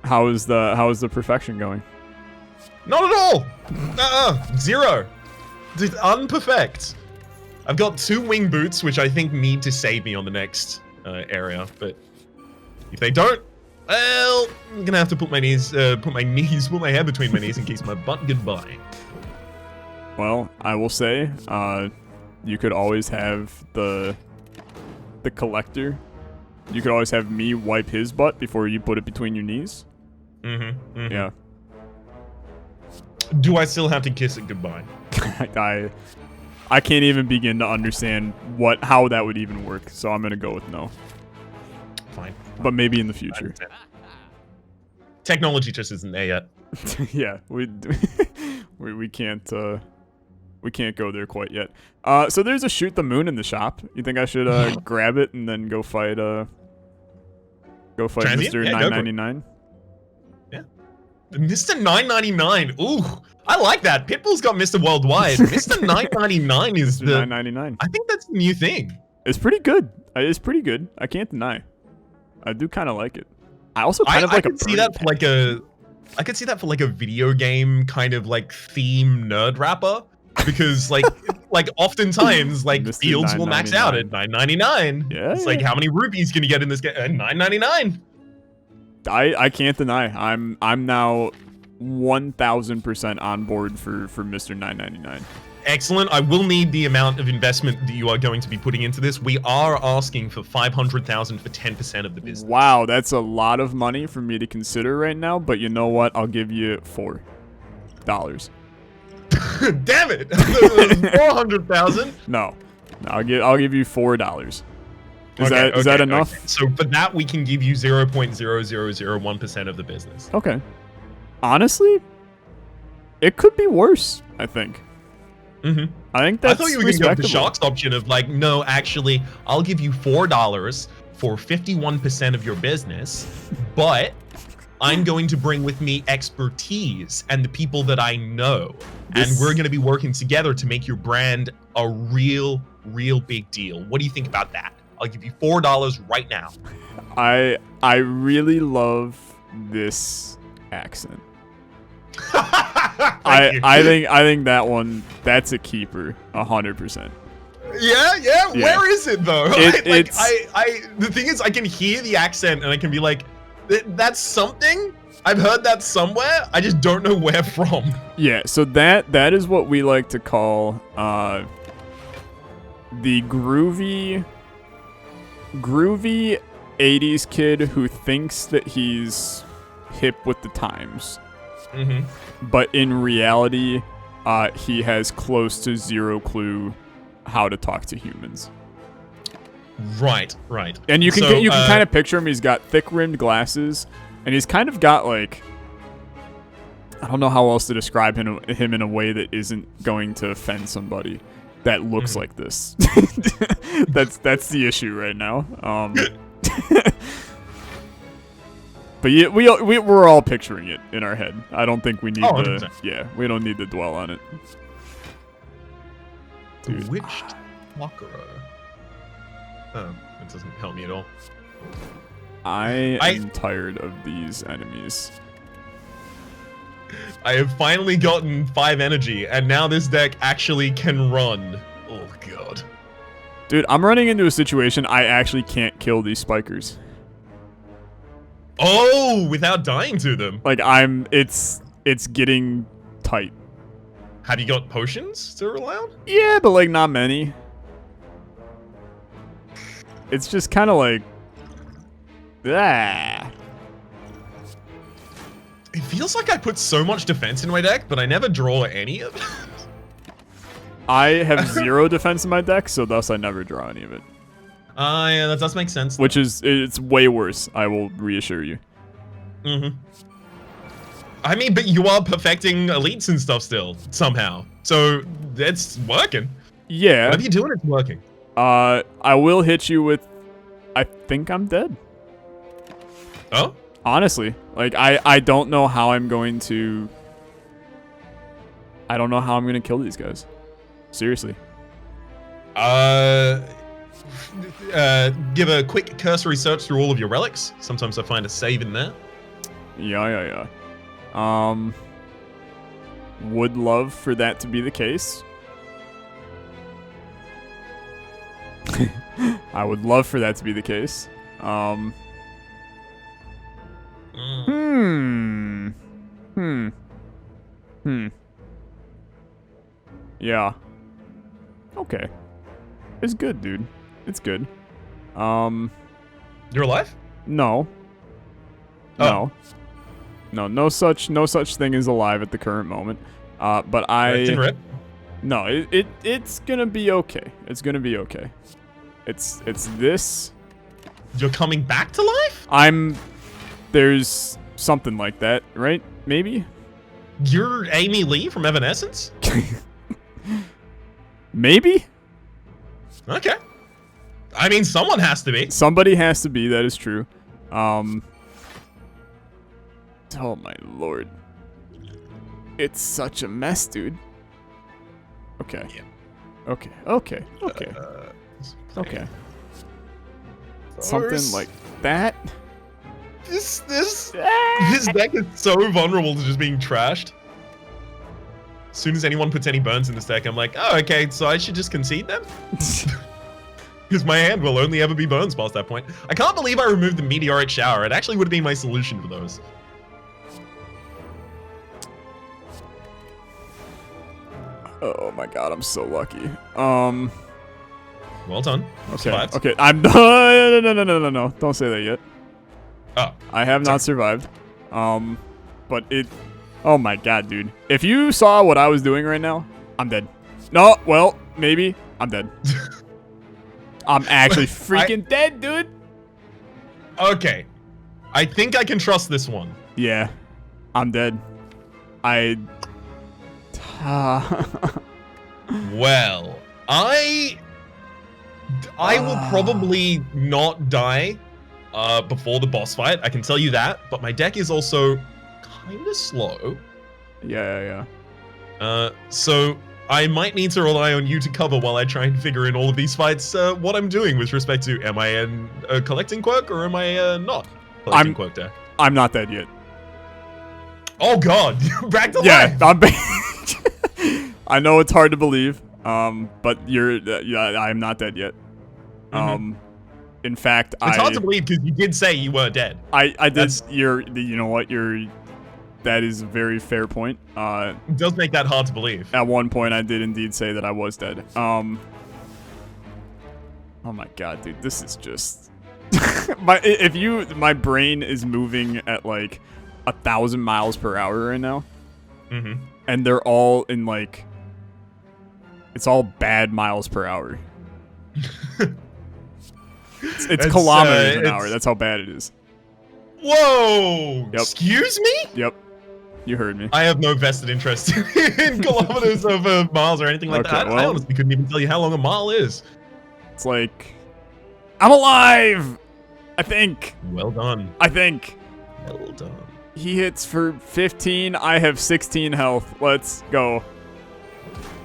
How is the perfection going? Not at all. 0. Just unperfect. I've got 2 wing boots, which I think need to save me on the next area. But if they don't, well, I'm gonna have to put my head between my knees and kiss my butt goodbye. Well, I will say, you could always have the collector. You could always have me wipe his butt before you put it between your knees. Yeah. Do I still have to kiss it goodbye? I can't even begin to understand how that would even work. So I'm gonna go with no. Fine. But maybe in the future. Technology just isn't there yet. Yeah, we can't go there quite yet. So there's a shoot the moon in the shop. You think I should grab it and then go fight Transient? Mr. 999? Yeah. Mr. 999. Ooh, I like that. Pitbull's got Mr. Worldwide. Mr. 999 is Mr. the. 999. I think that's the new thing. It's pretty good. It's pretty good. I can't deny. I do kind of like it. I also kind of like I could see that for like a. I could see that for like a video game kind of like theme nerd rapper, because like oftentimes like Mr. fields will max out at 999. Yeah. It's like, how many rupees can you get in this game? 999. I can't deny. I'm now 1000% on board for Mr. 999. Excellent. I will need the amount of investment that you are going to be putting into this. We are asking for 500,000 for 10% of the business. Wow, that's a lot of money for me to consider right now, but you know what? I'll give you $4. Damn it! 400,000. No, I'll give you $4. Is that enough? Okay. So for that, we can give you 0.0001% of the business. Okay. Honestly, it could be worse, I think. Mm-hmm. I think that's I thought you were going to go with the respectable. Sharks option of like, no, actually, I'll give you $4 for 51% of your business, but I'm going to bring with me expertise and the people that I know, and we're going to be working together to make your brand a real big deal. What do you think about that? I'll give you $4 right now. I really love this accent. I think that's a keeper, 100%. Yeah. Where is it though? The thing is, I can hear the accent and I can be like, that's something. I've heard that somewhere. I just don't know where from. Yeah, so that is what we like to call the groovy 80s kid who thinks that he's hip with the times. Mm-hmm. But in reality, he has close to zero clue how to talk to humans. Right. And you can kind of picture him. He's got thick-rimmed glasses, and he's kind of got like, I don't know how else to describe him in a way that isn't going to offend somebody that looks like this. That's the issue right now. But yeah, we're all picturing it in our head. I don't think we need to. Yeah, we don't need to dwell on it. Bewitched Makara. Oh, that doesn't help me at all. I am tired of these enemies. I have finally gotten 5 energy, and now this deck actually can run. Oh god. Dude, I'm running into a situation I actually can't kill these spikers. Oh, without dying to them. Like it's getting tight. Have you got potions to rely on? Yeah, but like not many. It's just kind of like, ah. It feels like I put so much defense in my deck, but I never draw any of it. I have 0 defense in my deck, so thus I never draw any of it. Yeah, that does make sense. Which is, it's way worse, I will reassure you. Mm-hmm. I mean, but you are perfecting elites and stuff still, somehow. So, it's working. Yeah. Whatever you're doing, it's working. I will hit you with, I think I'm dead. Oh? Honestly. Like, I don't know how I'm going to... I don't know how I'm going to kill these guys. Seriously. Give a quick cursory search through all of your relics. Sometimes I find a save in there. Yeah. Would love for that to be the case. I would love for that to be the case. Yeah. Okay. It's good, dude. It's good. You're alive? No. Oh. No such thing as alive at the current moment. But It's in rip? No, it's gonna be okay. It's gonna be okay. It's this. You're coming back to life? There's something like that, right? Maybe? You're Amy Lee from Evanescence? Maybe? Okay. I mean, someone has to be. Somebody has to be, that is true. Oh my lord. It's such a mess, dude. Okay. Yeah. Okay. Okay. Okay. Okay. Something like that. This deck is so vulnerable to just being trashed. As soon as anyone puts any burns in this deck, I'm like, oh, okay, so I should just concede them? Because my hand will only ever be burns past that point. I can't believe I removed the Meteoric Shower. It actually would have been my solution for those. Oh my god, I'm so lucky. Well done. Okay. Survived. Okay. I'm no. Don't say that yet. Oh. I have not survived. But it. Oh my god, dude. If you saw what I was doing right now, I'm dead. No. Well, maybe I'm dead. I'm actually freaking dead, dude. Okay. I think I can trust this one. Yeah. I'm dead. Well, I will probably not die before the boss fight. I can tell you that. But my deck is also kind of slow. Yeah. So I might need to rely on you to cover while I try and figure in all of these fights what I'm doing with respect to am I a collecting quirk or am I not collecting quirk deck? I'm not dead yet. Oh god, back to yeah, life! I'm I know it's hard to believe, but I'm not dead yet. In fact, it's hard to believe because you did say you were dead. I did. You know what? That is a very fair point. It does make that hard to believe. At one point, I did indeed say that I was dead. Oh my god, dude, this is just my brain is moving at like 1,000 miles per hour right now, and they're all in like it's all bad miles per hour. It's kilometers an hour. That's how bad it is. Whoa! Yep. Excuse me? Yep. You heard me. I have no vested interest in kilometers over miles or anything like that. I honestly couldn't even tell you how long a mile is. It's like I'm alive. I think. Well done. I think. Well done. He hits for 15. I have 16 health. Let's go.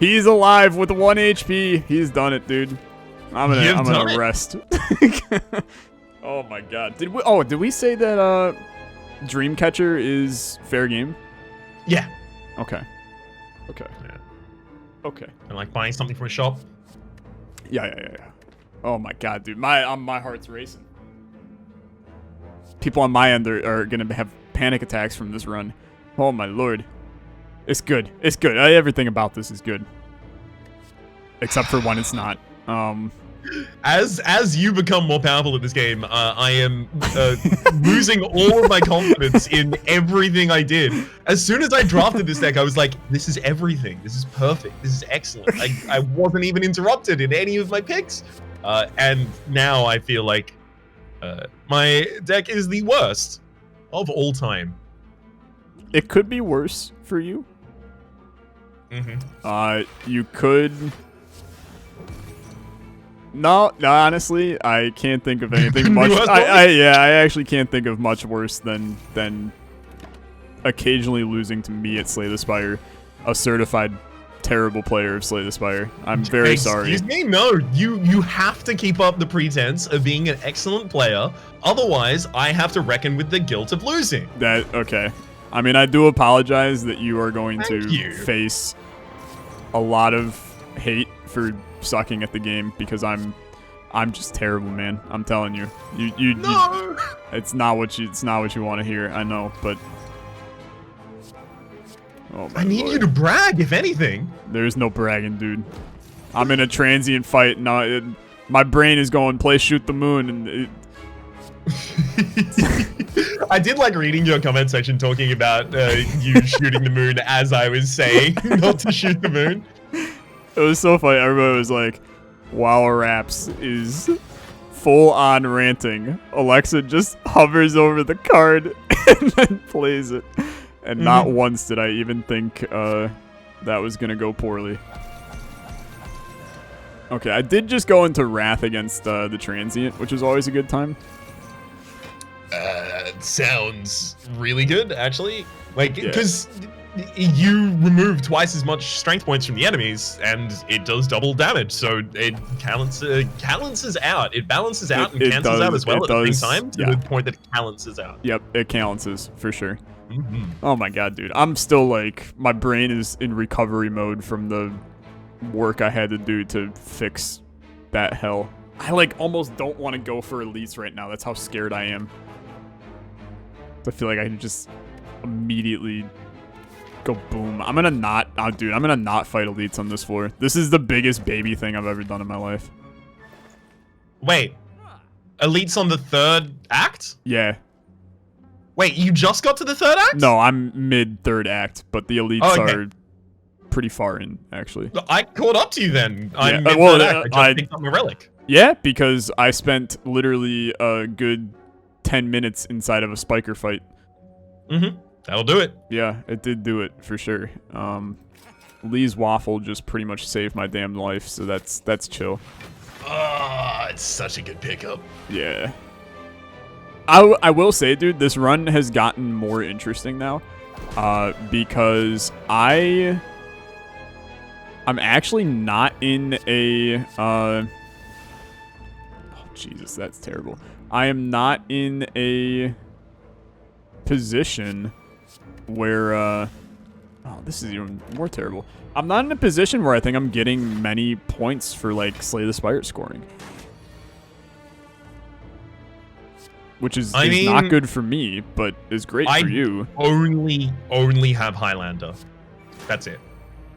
He's alive with 1 HP. He's done it, dude. I'm gonna rest. Oh my god. Did we say that Dreamcatcher is fair game? Yeah. Okay. Yeah. Okay. And like buying something from a shop. Yeah. Oh my god, dude. My heart's racing. People on my end are gonna have panic attacks from this run. Oh my lord. It's good. It's good. Everything about this is good. Except for when it's not. As you become more powerful at this game, I am losing all of my confidence in everything I did. As soon as I drafted this deck, I was like, this is everything. This is perfect. This is excellent. I wasn't even interrupted in any of my picks. And now I feel like my deck is the worst of all time. It could be worse for you. You could... No, honestly, I can't think of anything much. I actually can't think of much worse than occasionally losing to me at Slay the Spire, a certified terrible player of Slay the Spire. I'm very sorry. Excuse me? No, you have to keep up the pretense of being an excellent player. Otherwise, I have to reckon with the guilt of losing. Okay. I mean, I do apologize that you are going to face a lot of hate for sucking at the game because I'm just terrible, man. I'm telling you. No. It's not what you want to hear. I know, but oh my I need you to brag, if anything. There's no bragging, dude. I'm in a transient fight now. My brain is going play shoot the moon, and I did like reading your comment section talking about you shooting the moon as I was saying not to shoot the moon. It was so funny. Everybody was like, while Raps is full on ranting, Olexa just hovers over the card and then plays it. And not once did I even think that was going to go poorly. Okay, I did just go into Wrath against the Transient, which is always a good time. sounds really good, actually. Like, Yeah. because you remove twice as much strength points from the enemies, and it does double damage, so it balances out. It balances out and cancels out as well at the same time, to the point that it balances out. Yep, it balances, for sure. Mm-hmm. Oh my god, dude. I'm still, like, my brain is in recovery mode from the work I had to do to fix that hell. I, like, almost don't want to go for elites right now. That's how scared I am. I feel like I can just immediately go boom. I'm gonna not, oh, dude, I'm gonna not fight elites on this floor. This is the biggest baby thing I've ever done in my life. Wait, elites on the third act? Yeah. Wait, you just got to the third act? No, I'm mid third act, but the elites are pretty far in, actually. I caught up to you then. I'm mid well, third act. I just picked up my relic. Yeah, because I spent literally a good 10 minutes inside of a spiker fight. Mm-hmm. That'll do it. Yeah, it did do it for sure. Lee's waffle just pretty much saved my damn life, so that's chill. Ah, it's such a good pickup. Yeah. I will say, dude, this run has gotten more interesting now, because I'm actually not in a oh Jesus, that's terrible. I am not in a position where oh, this is even more terrible. I'm not in a position where I think I'm getting many points for, like, Slay the Spire scoring, which is not good for me, but is great for you. Only have Highlander. That's it.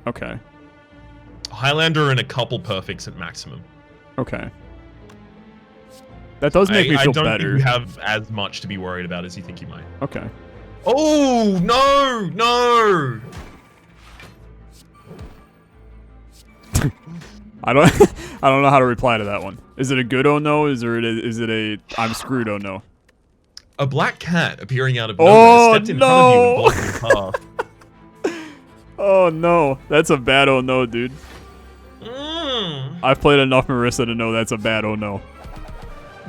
Okay. Highlander and a couple perfects at maximum. Okay. That does make me feel better. I don't think you have as much to be worried about as you think you might. Okay. Oh, no, no. I don't know how to reply to that one. Is it a good oh no? Is it a I'm screwed oh no? A black cat appearing out of nowhere stepped in front of you and blocked your path. Oh no, that's a bad oh no, dude. I've played enough Marissa to know that's a bad oh no.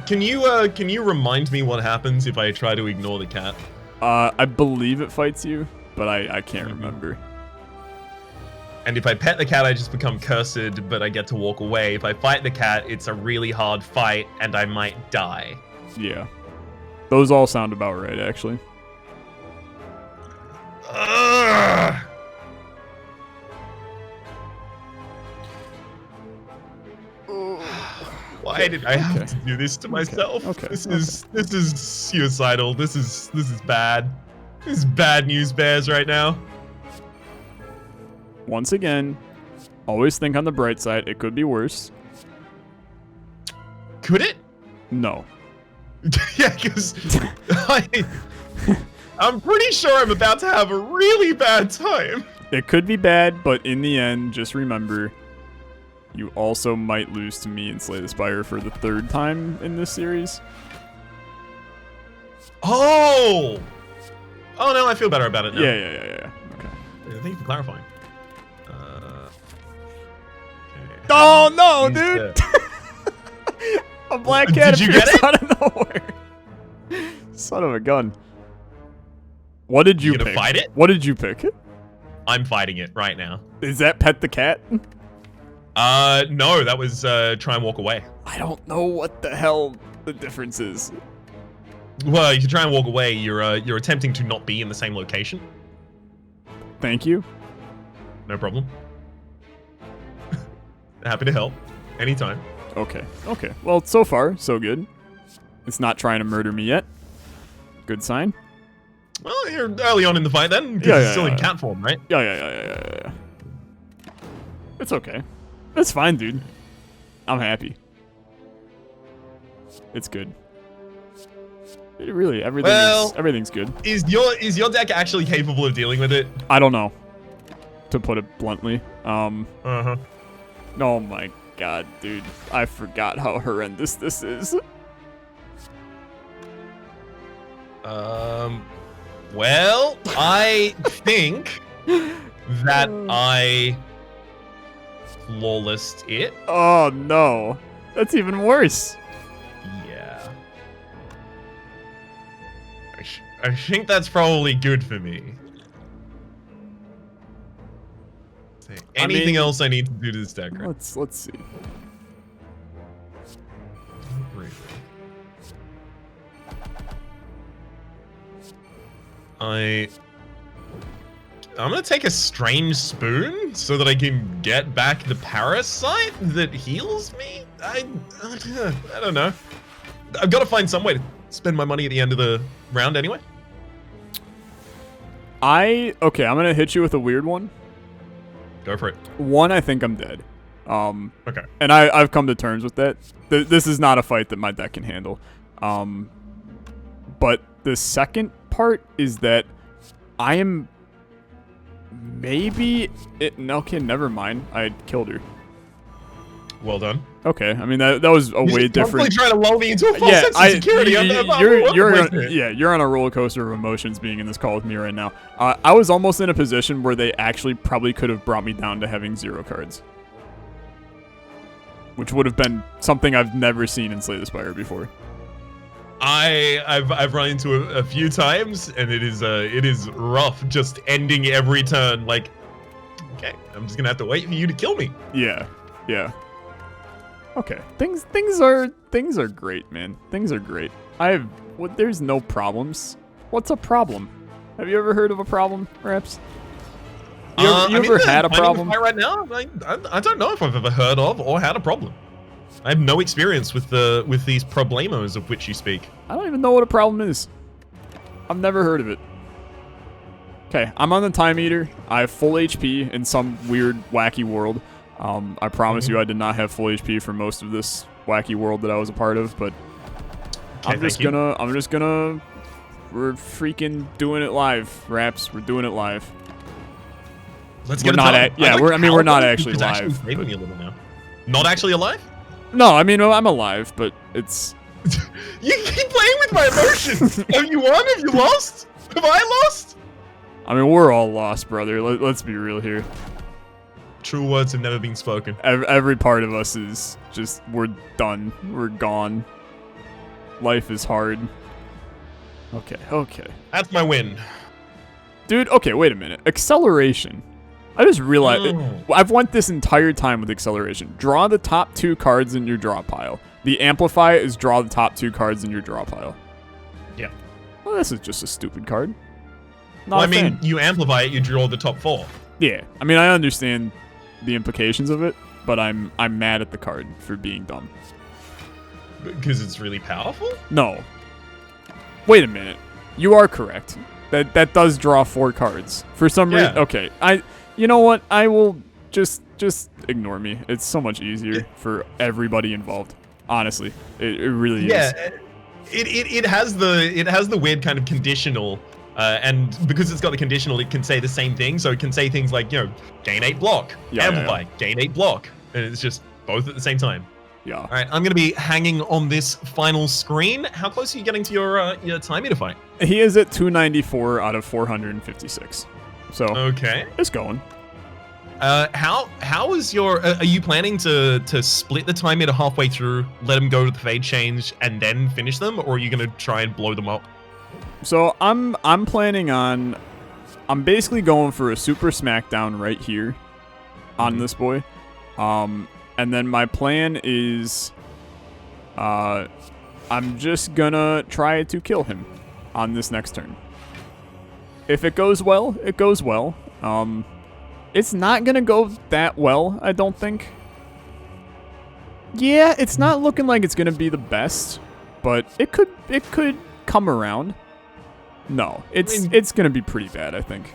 Can you remind me what happens if I try to ignore the cat? I believe it fights you, but I can't remember. And if I pet the cat, I just become cursed, but I get to walk away. If I fight the cat, it's a really hard fight, and I might die. Yeah. Those all sound about right, actually. Ugh. Why did I have to do this to myself? This is suicidal. This is bad. This is bad news bears right now. Once again, always think on the bright side. It could be worse. Could it? No. Yeah, because I'm pretty sure I'm about to have a really bad time. It could be bad, but in the end, just remember, you also might lose to me and Slay the Spire for the third time in this series. Oh! Oh no, I feel better about it now. Yeah. Okay. Thank you for clarifying. Okay. Oh no, dude! A black cat appears out of nowhere. Son of a gun. What did you pick? Fight it? What did you pick? I'm fighting it right now. Is that pet the cat? No, that was try and walk away. I don't know what the hell the difference is. Well, if you try and walk away, you're attempting to not be in the same location. Thank you. No problem. Happy to help. Anytime. Okay. Well, so far, so good. It's not trying to murder me yet. Good sign. Well, you're early on in the fight then, because it's still in cat form, right? Yeah. It's okay. It's fine, dude. I'm happy. It's good. Really, everything's good. Is your deck actually capable of dealing with it? I don't know, to put it bluntly. Uh-huh. Oh my god, dude. I forgot how horrendous this is. Well, I think that I flawlessed it. Oh no. That's even worse. Yeah. I think that's probably good for me. Anything else I need to do to this deck? Right? Let's see. I'm gonna take a strange spoon so that I can get back the parasite that heals me. I don't know. I've got to find some way to spend my money at the end of the round anyway. Okay, I'm gonna hit you with a weird one. Go for it. One, I think I'm dead. Okay. And I've come to terms with that. This is not a fight that my deck can handle. But the second part is that I am maybe okay, never mind. I killed her. Well done. Okay, I mean that was a way different. Trying to lull me into a false sense of security. You're on a roller coaster of emotions being in this call with me right now. I was almost in a position where they actually probably could have brought me down to having 0 cards, which would have been something I've never seen in Slay the Spire before. I've run into a few times, and it is rough just ending every turn. Like, okay, I'm just gonna have to wait for you to kill me. Yeah. Okay, things are great, man. Things are great. There's no problems. What's a problem? Have you ever heard of a problem, Raps? You ever had a problem? Right now, I don't know if I've ever heard of or had a problem. I have no experience with these problemos of which you speak. I don't even know what a problem is. I've never heard of it. Okay, I'm on the time eater. I have full HP in some weird, wacky world. I promise you I did not have full HP for most of this wacky world that I was a part of, but I'm just gonna, we're freaking doing it live, Raps. We're doing it live. Let's get it. We're not actually live. Saving me a little now. Not actually alive? No, I mean, I'm alive, but it's... You keep playing with my emotions! Have you won? Have you lost? Have I lost? I mean, we're all lost, brother. Let's be real here. True words have never been spoken. Every part of us is just, we're done. We're gone. Life is hard. Okay. That's my win. Dude, okay, wait a minute. Acceleration. I just realized, I've went this entire time with acceleration. Draw the top 2 cards in your draw pile. The amplify is draw the top 2 cards in your draw pile. Yeah. Well, this is just a stupid card. Well, I mean, you amplify it, you draw the top 4. Yeah. I mean, I understand the implications of it, but I'm mad at the card for being dumb. Because it's really powerful? No. Wait a minute. You are correct. That does draw 4 cards. For some reason. Okay. You know what? I will just ignore me. It's so much easier for everybody involved. Honestly, it really is. Yeah, it has the weird kind of conditional, and because it's got the conditional, it can say the same thing. So it can say things like, gain 8 block, amplify, gain 8 block, and it's just both at the same time. Yeah. All right, I'm gonna be hanging on this final screen. How close are you getting to your time meter fight? He is at 294 out of 456. So okay, it's going. How is your? Are you planning to split the time meter halfway through, let them go to the fade change, and then finish them, or are you gonna try and blow them up? So I'm planning on. I'm basically going for a super smackdown right here, on this boy, and then my plan is, I'm just gonna try to kill him on this next turn. If it goes well, it goes well. It's not gonna go that well, I don't think. Yeah, it's not looking like it's gonna be the best, but it could come around. No, it's gonna be pretty bad, I think.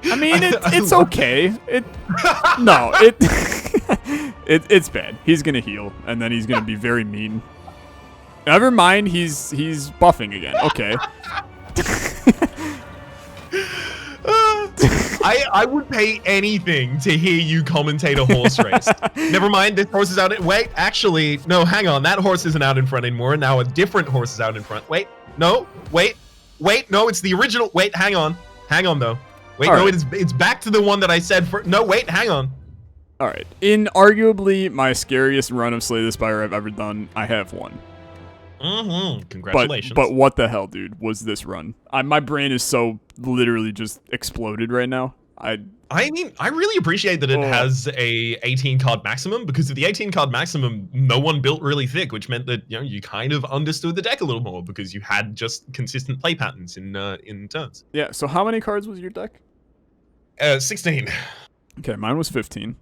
I mean, it's okay. It's bad. He's gonna heal, and then he's gonna be very mean. Never mind, he's buffing again. Okay. I would pay anything to hear you commentate a horse race. Never mind, this horse is out. Wait, actually, no, hang on. That horse isn't out in front anymore. Now a different horse is out in front. Wait, no, wait, no, it's the original. Wait, hang on though. Wait, no, it's back to the one that I said for. No, wait, hang on. All right, in arguably my scariest run of Slay the Spire I've ever done, I have won. Congratulations. But what the hell, dude, was this run? My brain is so literally just exploded right now. I mean, I really appreciate that it has a 18 card maximum, because of the 18 card maximum, no one built really thick, which meant that, you know, you kind of understood the deck a little more because you had just consistent play patterns in turns. Yeah. So how many cards was your deck? 16. Okay, mine was 15.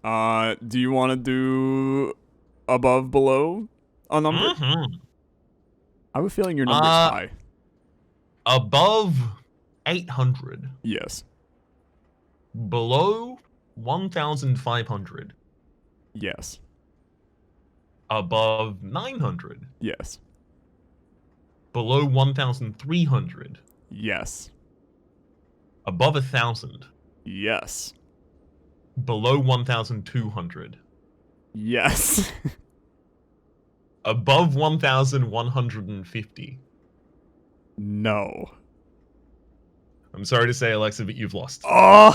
Do you want to do above, below a number? I have a feeling your number's high. Above 800. Yes. Below 1,500. Yes. Above 900. Yes. Below 1,300. Yes. Above 1,000. Yes. Below 1,200. Yes. Above 1,150. No. I'm sorry to say, Alexa, but you've lost. Oh!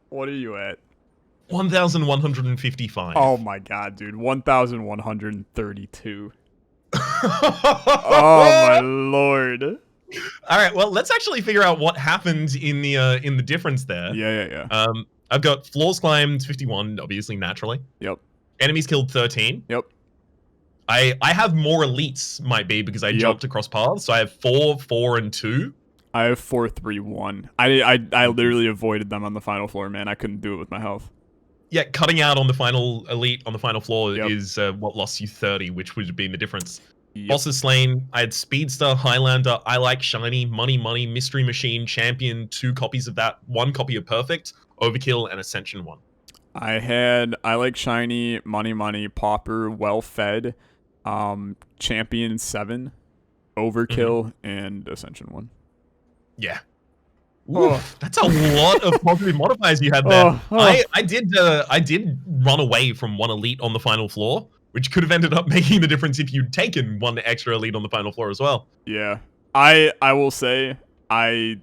What are you at? 1,155. Oh my god, dude. 1,132. Oh my lord. All right, well, let's actually figure out what happened in the difference there. Yeah. I've got floors climbed 51, obviously, naturally. Yep. Enemies killed 13. Yep. I have more elites, might be, because I jumped across paths. So I have 4, 4, and 2. I have 4, 3, 1. I literally avoided them on the final floor, man. I couldn't do it with my health. Yeah, cutting out on the final elite on the final floor is what lost you 30, which would have been the difference. Bosses slain. I had Speedster, Highlander, I Like Shiny, Money, Mystery Machine, Champion, 2 copies of that, 1 copy of Perfect, Overkill, and Ascension 1. I had I Like Shiny, Money, Pauper, Well Fed, Champion 7, Overkill, and Ascension 1. Yeah. Oof, that's a lot of positive modifiers you had there. I did run away from 1 elite on the final floor, which could have ended up making the difference if you'd taken 1 extra elite on the final floor as well. Yeah. I will say I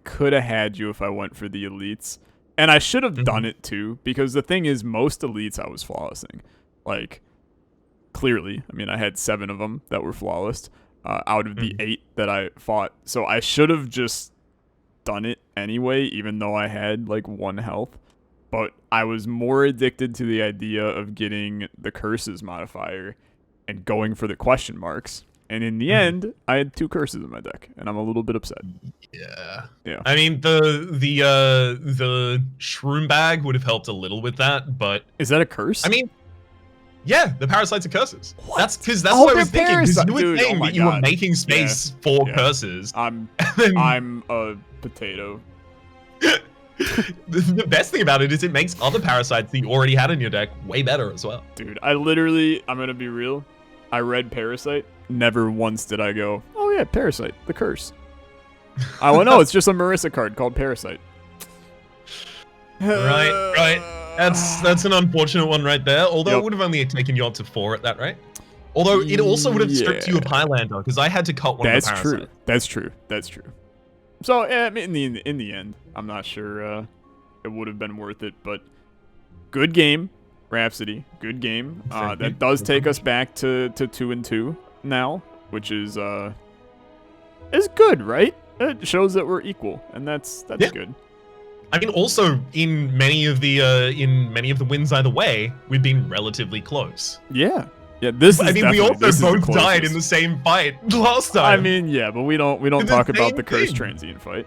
could have had you if I went for the elites. And I should have done it too, because the thing is, most elites I was flawlessing. Like, clearly. I mean, I had 7 of them that were flawless out of the 8 that I fought. So I should have just done it anyway, even though I had like 1 health. But I was more addicted to the idea of getting the curses modifier and going for the question marks. And in the end, I had 2 curses in my deck, and I'm a little bit upset. Yeah. Yeah. I mean, the shroom bag would have helped a little with that, but is that a curse? I mean, yeah, the parasites are curses. What? That's what I was thinking. Because you were saying that you were God. making space for curses. I'm a potato. The best thing about it is it makes other parasites that you already had in your deck way better as well. Dude, I'm gonna be real. I read Parasite. Never once did I go, oh yeah, Parasite, the curse. I well, no, it's just a Marissa card called Parasite. Right. That's an unfortunate one right there. Although it would have only taken you up to 4 at that rate. Although it also would have stripped you of Highlander, because I had to cut one of the parasites. That's true. So I mean, in the end, I'm not sure it would have been worth it, but good game, Rhapsody. Good game. That does take us back to 2-2 now, which is good, right? It shows that we're equal, and that's good. I mean, also in many of the wins either way, we've been relatively close. Yeah. This is. I mean, we also both died in the same fight last time. I mean, yeah, but we don't talk about the curse transient fight.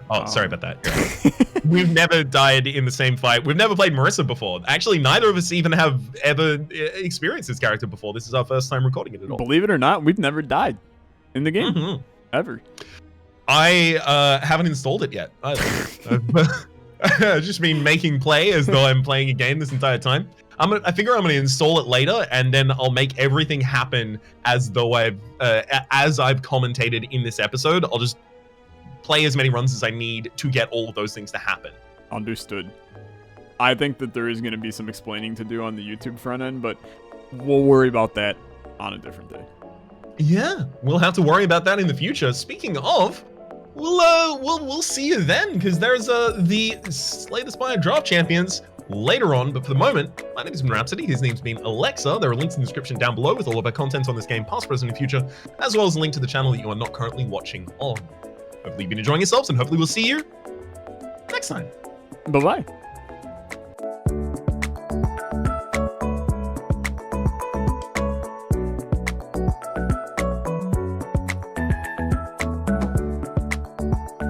Oh, sorry about that. We've never died in the same fight. We've never played Marissa before. Actually, neither of us even have ever experienced this character before. This is our first time recording it at all. Believe it or not, we've never died in the game ever. I haven't installed it yet either. I've just been making play as though I'm playing a game this entire time. I figure I'm gonna install it later, and then I'll make everything happen as though I've commentated in this episode. I'll just play as many runs as I need to get all of those things to happen. Understood. I think that there is gonna be some explaining to do on the YouTube front end, but we'll worry about that on a different day. Yeah, we'll have to worry about that in the future. Speaking of, we'll see you then, because there's the Slay the Spire Draft Champions later on. But for the moment, my name has been Rhapsody. His name's been Olexa. There are links in the description down below with all of our content on this game, past, present, and future, as well as a link to the channel that you are not currently watching on. Hopefully you've been enjoying yourselves, and hopefully we'll see you next time. Bye-bye.